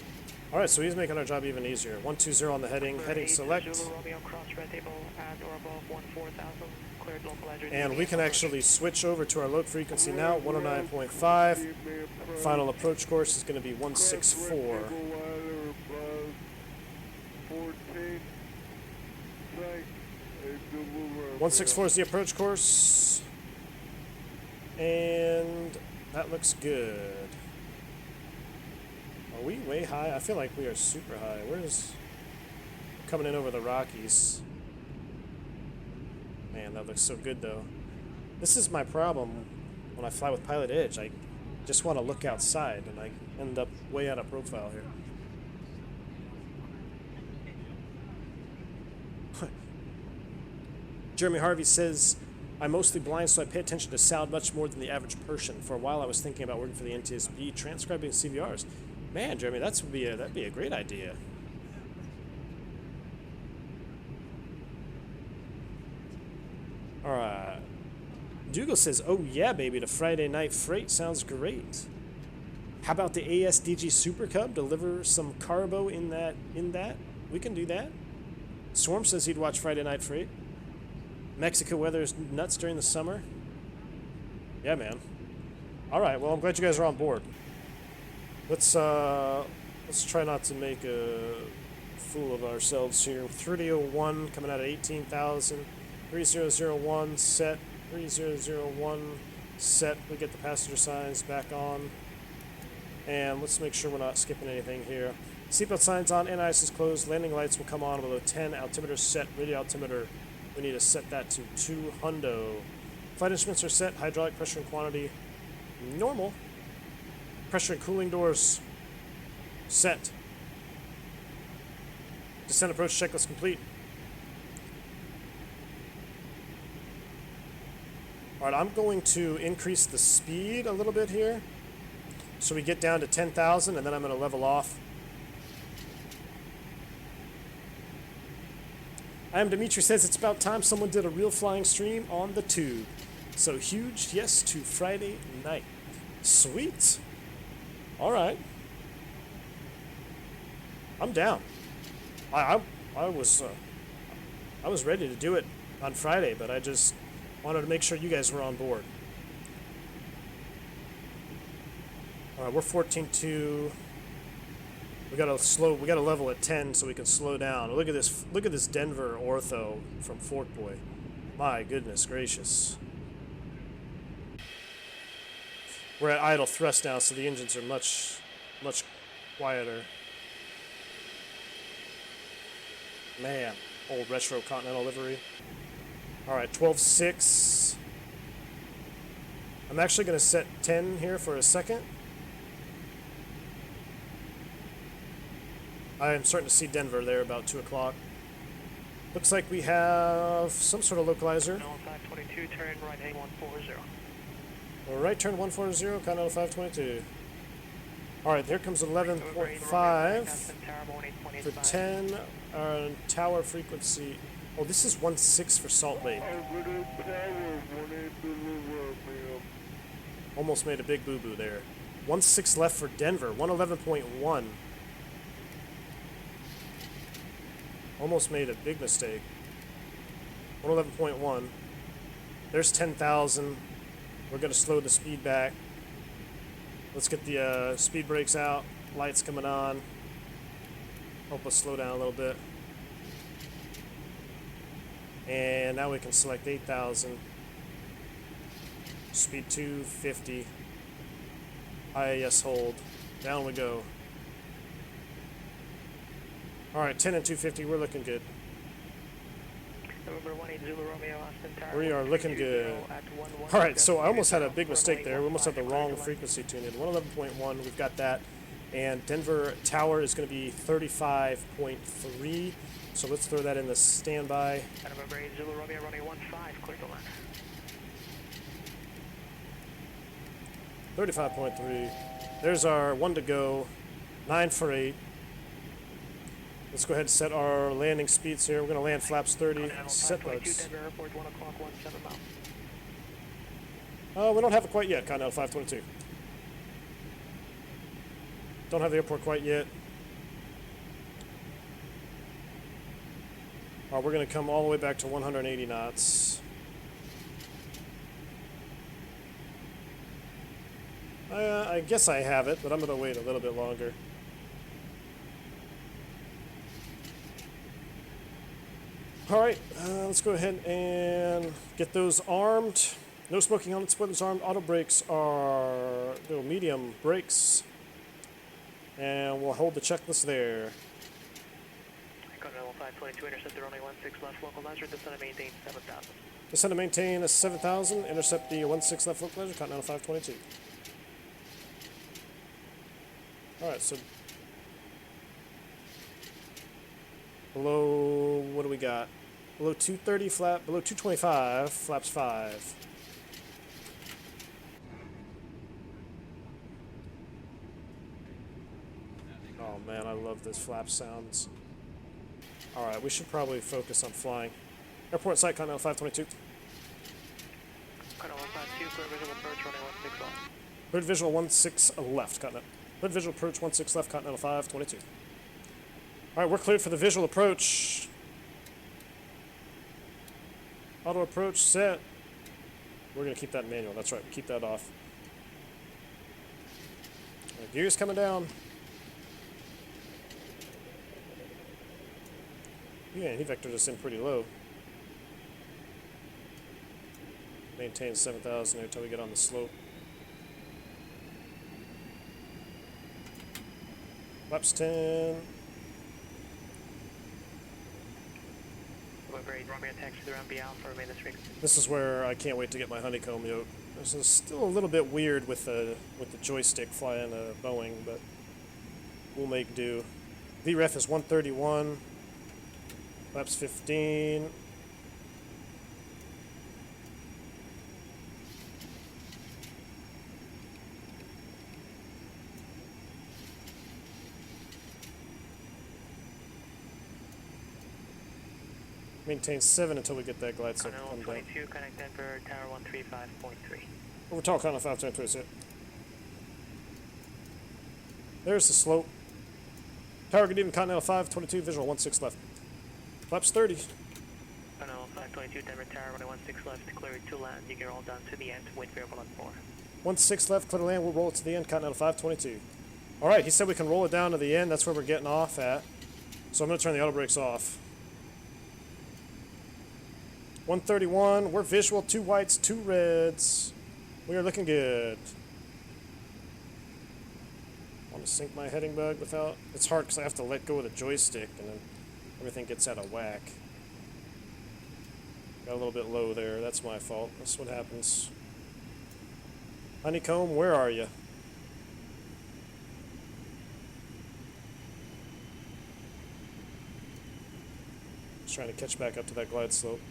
Alright, so he's making our job even easier. 120 on the heading, heading select. And we can actually switch over to our load frequency now, 109.5. Final approach course is going to be 164. 164 is the approach course. And that looks good. Are we way high? I feel like we are super high. Where's coming in over the Rockies? Man, that looks so good though. This is my problem when I fly with Pilot Edge. I just want to look outside and I end up way out of profile here. Jeremy Harvey says, I'm mostly blind, so I pay attention to sound much more than the average person. For a while, I was thinking about working for the NTSB, transcribing CVRs. Man, Jeremy, that'd be a great idea. All right. Dougal says, "Oh yeah, baby, the Friday night freight sounds great. How about the ASDG Super Cub? Deliver some carbo in that. We can do that." Swarm says he'd watch Friday Night Freight. Mexico weather's nuts during the summer. Yeah, man. All right. Well, I'm glad you guys are on board. Let's try not to make a fool of ourselves here. 3001 coming out at 18,000. 3001 set. 3001 set. We get the passenger signs back on. And let's make sure we're not skipping anything here. Seatbelt signs on. ATIS is closed. Landing lights will come on below 10. Altimeter set. Radio altimeter. We need to set that to 2 hundo. Flight instruments are set. Hydraulic pressure and quantity normal. Pressure and cooling doors set. Descent approach checklist complete. All right, I'm going to increase the speed a little bit here. So we get down to 10,000, and then I'm going to level off. IMDimitri says it's about time someone did a real flying stream on the tube. So huge yes to Friday night. Sweet. All right. I'm down. I was ready to do it on Friday, but I just wanted to make sure you guys were on board. All right, we're 14.2. We gotta level at 10 so we can slow down. Look at this Denver Ortho from ForkBoy. My goodness gracious. We're at idle thrust now, so the engines are much quieter. Man, old retro Continental livery. All right, 12.6. I'm actually gonna set 10 here for a second. I am starting to see Denver there about 2 o'clock. Looks like we have some sort of localizer. 522, turn right heading 140. All right, turn 140, Continental 522. All right, here comes 11.5 for 10. Tower frequency. Oh, this is 1.6 for Salt Lake. Almost made a big boo-boo there. 1.6 left for Denver. 111.1. Almost made a big mistake. 111.1. There's 10,000. We're going to slow the speed back. Let's get the speed brakes out. Lights coming on. Help us slow down a little bit. And now we can select 8,000. Speed 250. IAS hold. Down we go. Alright, 10 and 250, we're looking good. We are looking good. Alright, so I almost had a big mistake there. We almost had the wrong frequency tuned in. 111.1, we've got that. And Denver Tower is going to be 35.3. So let's throw that in the standby. 35.3. There's our one to go. 9 for 8. Let's go ahead and set our landing speeds here. We're going to land flaps 30. Set those. Oh, we don't have it quite yet, Continental 522. Don't have the airport quite yet. We're going to come all the way back to 180 knots. I guess I have it, but I'm going to wait a little bit longer. Alright, let's go ahead and get those armed. No smoking helmet, spoilers armed. Auto brakes are medium brakes. And we'll hold the checklist there. Continental 522, intercept runway 16 left, localizer, descend and maintain 7,000. Descend and maintain a 7,000, intercept the 16 left localizer, Continental 522. Alright, so below, what do we got? Below 230 flap, below 225, flaps 5. Oh man, I love those flap sounds. Alright, we should probably focus on flying. Airport site, Continental 522. Continental 152, clear visual approach, running 16 left. Cleared visual 16 left, Continental. Cleared visual approach 16 left, Continental 522. Alright, we're cleared for the visual approach. Auto approach set. We're going to keep that manual. That's right. Keep that off. Gears coming down. Yeah, he vectored us in pretty low. Maintain 7,000 until we get on the slope. Flaps 10. This is where I can't wait to get my honeycomb yoke. This is still a little bit weird with the joystick flying a Boeing, but we'll make do. VREF is 131. Flaps 15. Maintain 7 until we get that glide slope to Continental come down. 22, connect Denver, Tower 135.3. Over talk on the 510 is it. There's the slope. Tower good evening, Continental 522, visual 16 left. Flaps 30. Continental 522, Denver Tower, runway 16 left, clear to land. You can roll down to the end, wind variable on 4. 16 left, clear to land, we'll roll it to the end, Continental 522. Alright, he said we can roll it down to the end, that's where we're getting off at. So I'm going to turn the auto brakes off. 131, we're visual, 2 whites, 2 reds. We are looking good. I want to sync my heading bug without... It's hard because I have to let go of the joystick and then everything gets out of whack. Got a little bit low there, that's my fault. That's what happens. Honeycomb, where are you? Just trying to catch back up to that glide slope.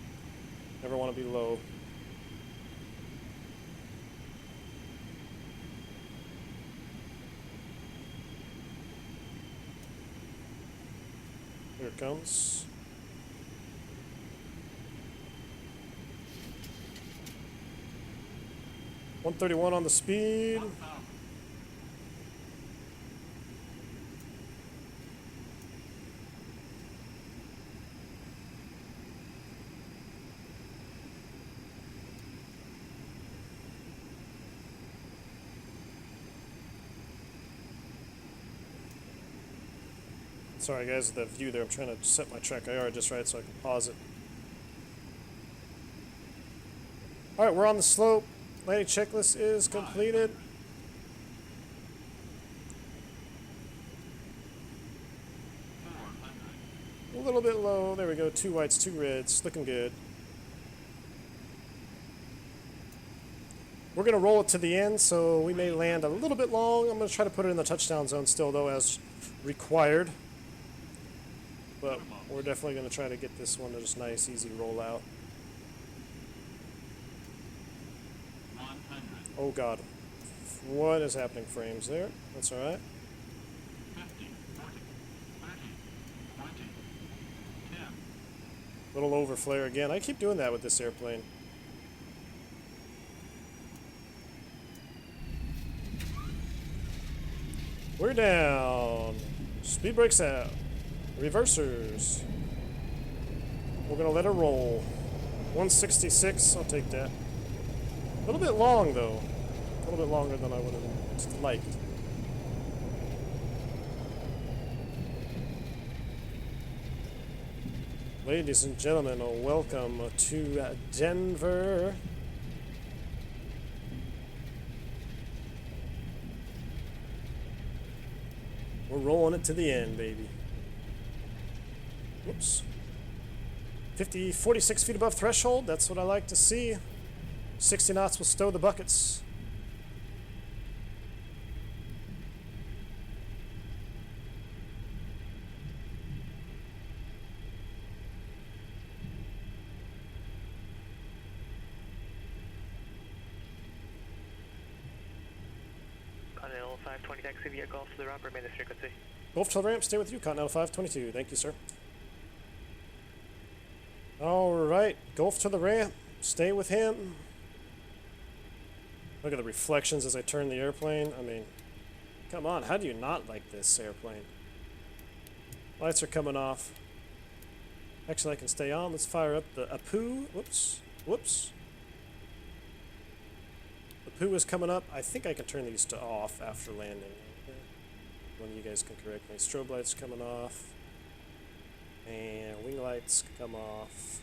Never want to be low. Here it comes. $131 on the speed. Sorry guys, the view there, I'm trying to set my track IR just right so I can pause it. Alright, we're on the slope. Landing checklist is completed. A little bit low, there we go, 2 whites, 2 reds, looking good. We're gonna roll it to the end, so we may land a little bit long. I'm gonna try to put it in the touchdown zone still though as required. But we're definitely going to try to get this one to just nice, easy rollout. Oh God. What is happening frames there? That's alright. 50, 40, 30, 20, 10. Little over flare again. I keep doing that with this airplane. We're down. Speed brakes out. Reversers. We're gonna let her roll. 166, I'll take that. A little bit long though. A little bit longer than I would have liked. Ladies and gentlemen, welcome to Denver. We're rolling it to the end, baby. Whoops. 46 feet above threshold. That's what I like to see. 60 knots will stow the buckets. Continental 520 taxi via Gulf to the ramp, remain this frequency. Gulf to the ramp, stay with you, Continental 522. Thank you, sir. Alright, Gulf to the ramp, stay with him. Look at the reflections as I turn the airplane. I mean, come on, how do you not like this airplane? Lights are coming off. Actually, I can stay on. Let's fire up the APU. Whoops, whoops. The APU is coming up. I think I can turn these to off after landing. Okay. One of you guys can correct me. Strobe lights coming off. And wing lights come off.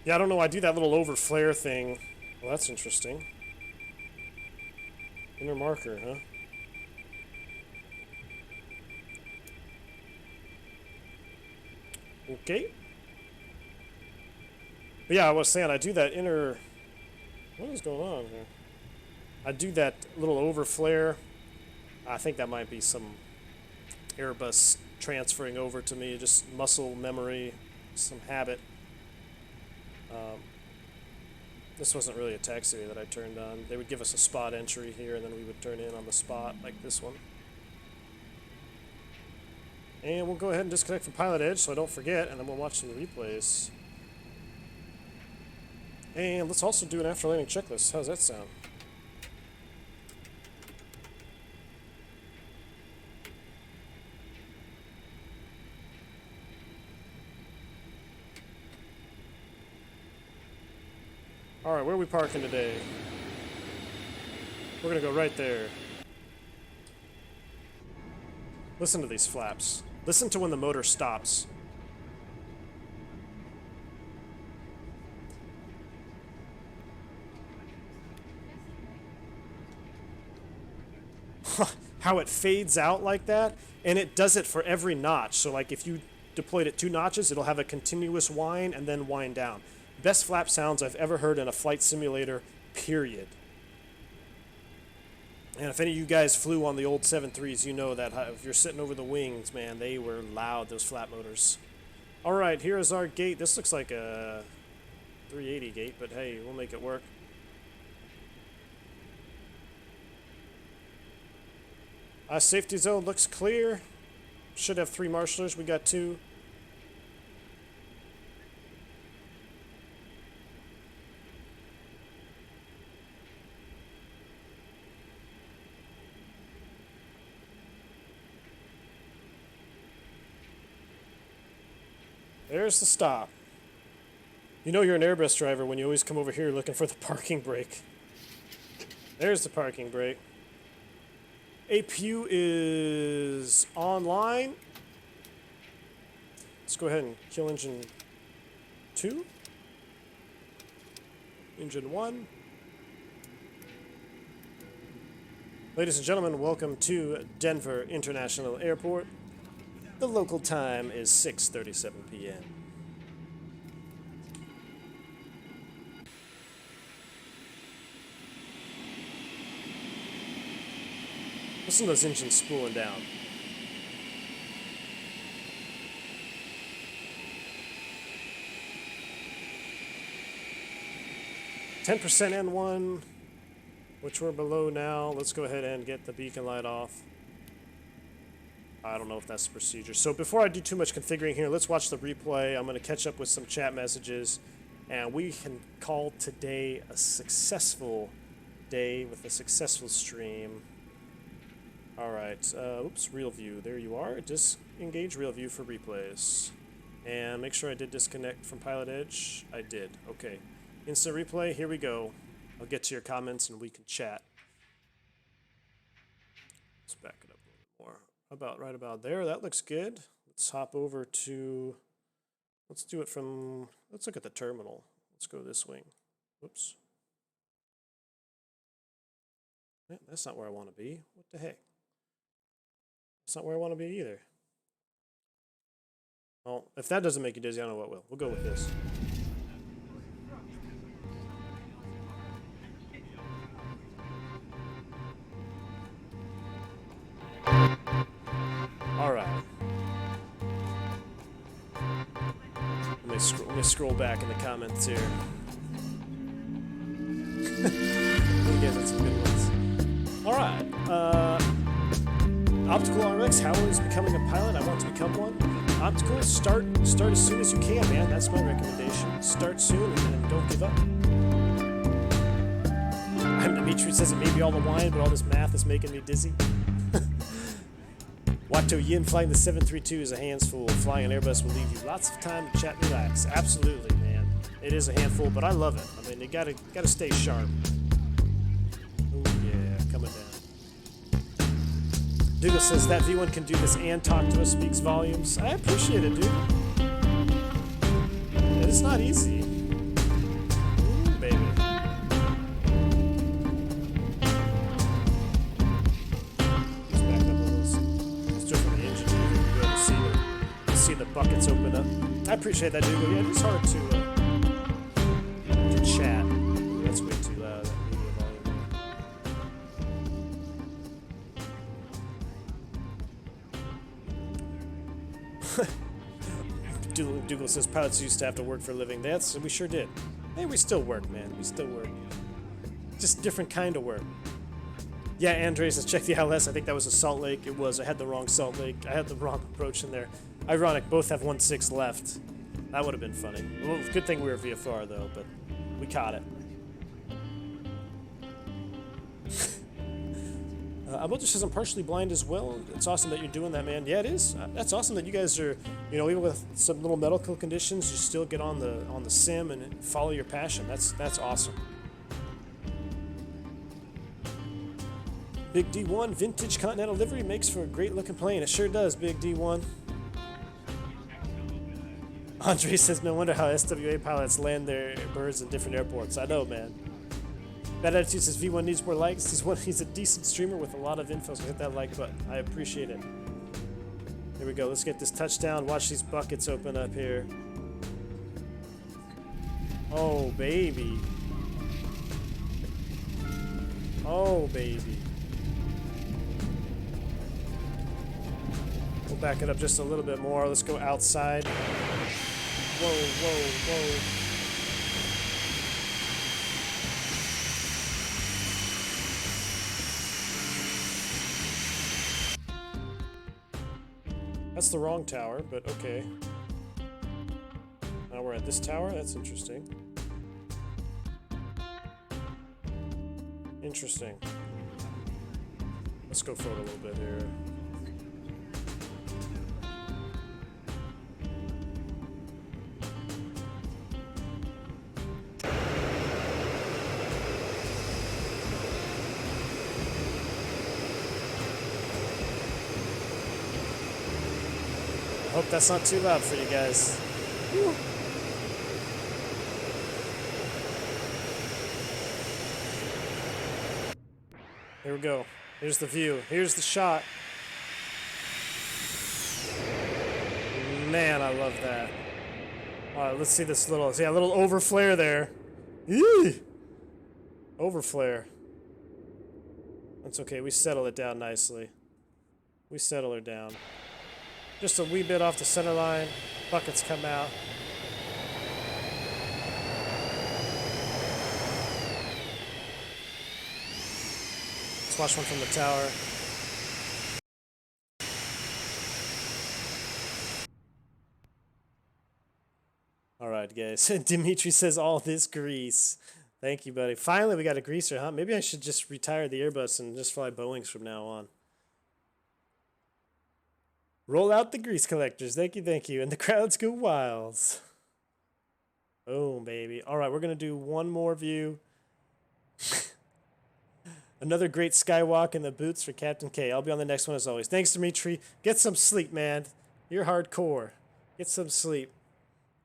Yeah, I don't know. I do that little over flare thing. Well, that's interesting. Inner marker, huh? Okay. But yeah, I was saying I do that inner... What is going on here? I do that little over flare. I think that might be some Airbus transferring over to me, just muscle memory, some habit. This wasn't really a taxiway that I turned on. They would give us a spot entry here, and then we would turn in on the spot, like this one. And we'll go ahead and disconnect from Pilot Edge so I don't forget, and then we'll watch some replays. And let's also do an after landing checklist. How's that sound? Alright, where are we parking today? We're gonna go right there. Listen to these flaps. Listen to when the motor stops. How it fades out like that, and it does it for every notch. So like if you deployed it 2 notches, it'll have a continuous whine and then wind down. Best flap sounds I've ever heard in a flight simulator, period. And if any of you guys flew on the old 7.3s, you know that if you're sitting over the wings, man, they were loud, those flap motors. All right, here is our gate. This looks like a 380 gate, but hey, we'll make it work. Safety zone looks clear. Should have 3 marshalers. We got 2. There's the stop. You know you're an Airbus driver when you always come over here looking for the parking brake. There's the parking brake. APU is online. Let's go ahead and kill engine 2. Engine 1. Ladies and gentlemen, welcome to Denver International Airport. The local time is 6:37 p.m. Listen to those engines spooling down. %, N1, which we're below now. Let's go ahead and get the beacon light off. I don't know if that's the procedure. So before I do too much configuring here, let's watch the replay. I'm going to catch up with some chat messages, and we can call today a successful day with a successful stream. All right. Oops, real view. There you are. Disengage real view for replays. And make sure I did disconnect from Pilot Edge. I did. Okay. Instant replay. Here we go. I'll get to your comments and we can chat. Let's back it up a little bit more. About right about there. That looks good. Let's hop over to, let's do it from, let's look at the terminal. Let's go this wing. Whoops. Yeah, that's not where I want to be. What the heck? That's not where I want to be either. Well, if that doesn't make you dizzy, I don't know what will. We'll go with this. All right. Let me scroll back in the comments here. Again, that's some good ones. All right. Optical RX, how is becoming a pilot? I want to become one. Optical, start as soon as you can, man. That's my recommendation. Start soon and don't give up. IMDimitri says it may be all the wine, but all this math is making me dizzy. Watto Yin, flying the 732 is a handful. Flying an Airbus will leave you lots of time to chat and relax. Absolutely, man. It is a handful, but I love it. I mean, you gotta stay sharp. Oh yeah, coming down. Dougal says that V1 can do this and talk to us, speaks volumes. I appreciate it, dude. It's not easy. Ooh, baby. The buckets open up. I appreciate that, dude. Yeah, it's hard to chat. That's way too loud. That media volume. Dougal says pilots used to have to work for a living. We sure did. Hey, we still work, man. We still work. Just different kind of work. Yeah, Andre says check the ILS. I think that was a Salt Lake. It was. I had the wrong Salt Lake. I had the wrong approach in there. Ironic. Both have 1.6 left. That would have been funny. Well, good thing we were VFR though, but we caught it. Abuja says I'm partially blind as well. It's awesome that you're doing that, man. Yeah, it is. That's awesome that you guys are, you know, even with some little medical conditions, you still get on the sim and follow your passion. That's awesome. Big D1 vintage Continental livery makes for a great looking plane. It sure does, Big D1. Andre says no wonder how SWA pilots land their birds in different airports. I know, man. That Attitude says V1 needs more likes. He's a decent streamer with a lot of info, so hit that like button. I appreciate it. Here we go. Let's get this touchdown. Watch these buckets open up here. Oh, baby. Oh, baby. We'll back it up just a little bit more. Let's go outside. Whoa, whoa, whoa. That's the wrong tower, but okay. Now we're at this tower? That's interesting. Interesting. Let's go forward a little bit here. Hope that's not too loud for you guys. Whew. Here we go. Here's the view. Here's the shot. Man, I love that. Alright, let's see this little... See, a little overflare there. Eee! Overflare. That's okay. We settle it down nicely. We settle her down. Just a wee bit off the center line. Buckets come out. Let's watch one from the tower. Alright, guys. Dimitri says all this grease. Thank you, buddy. Finally, we got a greaser, huh? Maybe I should just retire the Airbus and just fly Boeings from now on. Roll out the grease collectors. Thank you, thank you. And the crowds go wild. Oh, baby. All right, we're going to do one more view. Another great skywalk in the boots for Captain K. I'll be on the next one as always. Thanks, Dimitri. Get some sleep, man. You're hardcore. Get some sleep.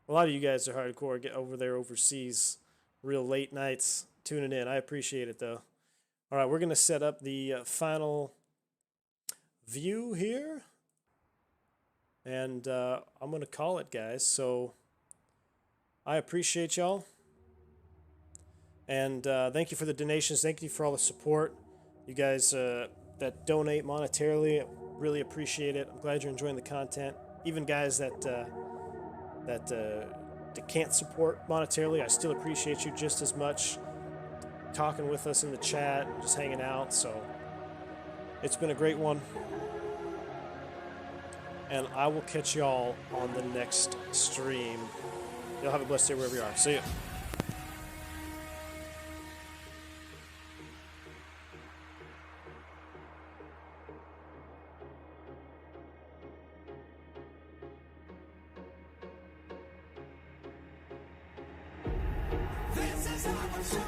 A lot of you guys are hardcore. Get over there overseas. Real late nights tuning in. I appreciate it, though. All right, we're going to set up the final view here. And I'm going to call it, guys. So I appreciate y'all. And thank you for the donations. Thank you for all the support. You guys that donate monetarily, really appreciate it. I'm glad you're enjoying the content. Even guys that can't support monetarily, I still appreciate you just as much. Talking with us in the chat and just hanging out. So it's been a great one. And I will catch y'all on the next stream. Y'all have a blessed day wherever you are. See ya. This is our show.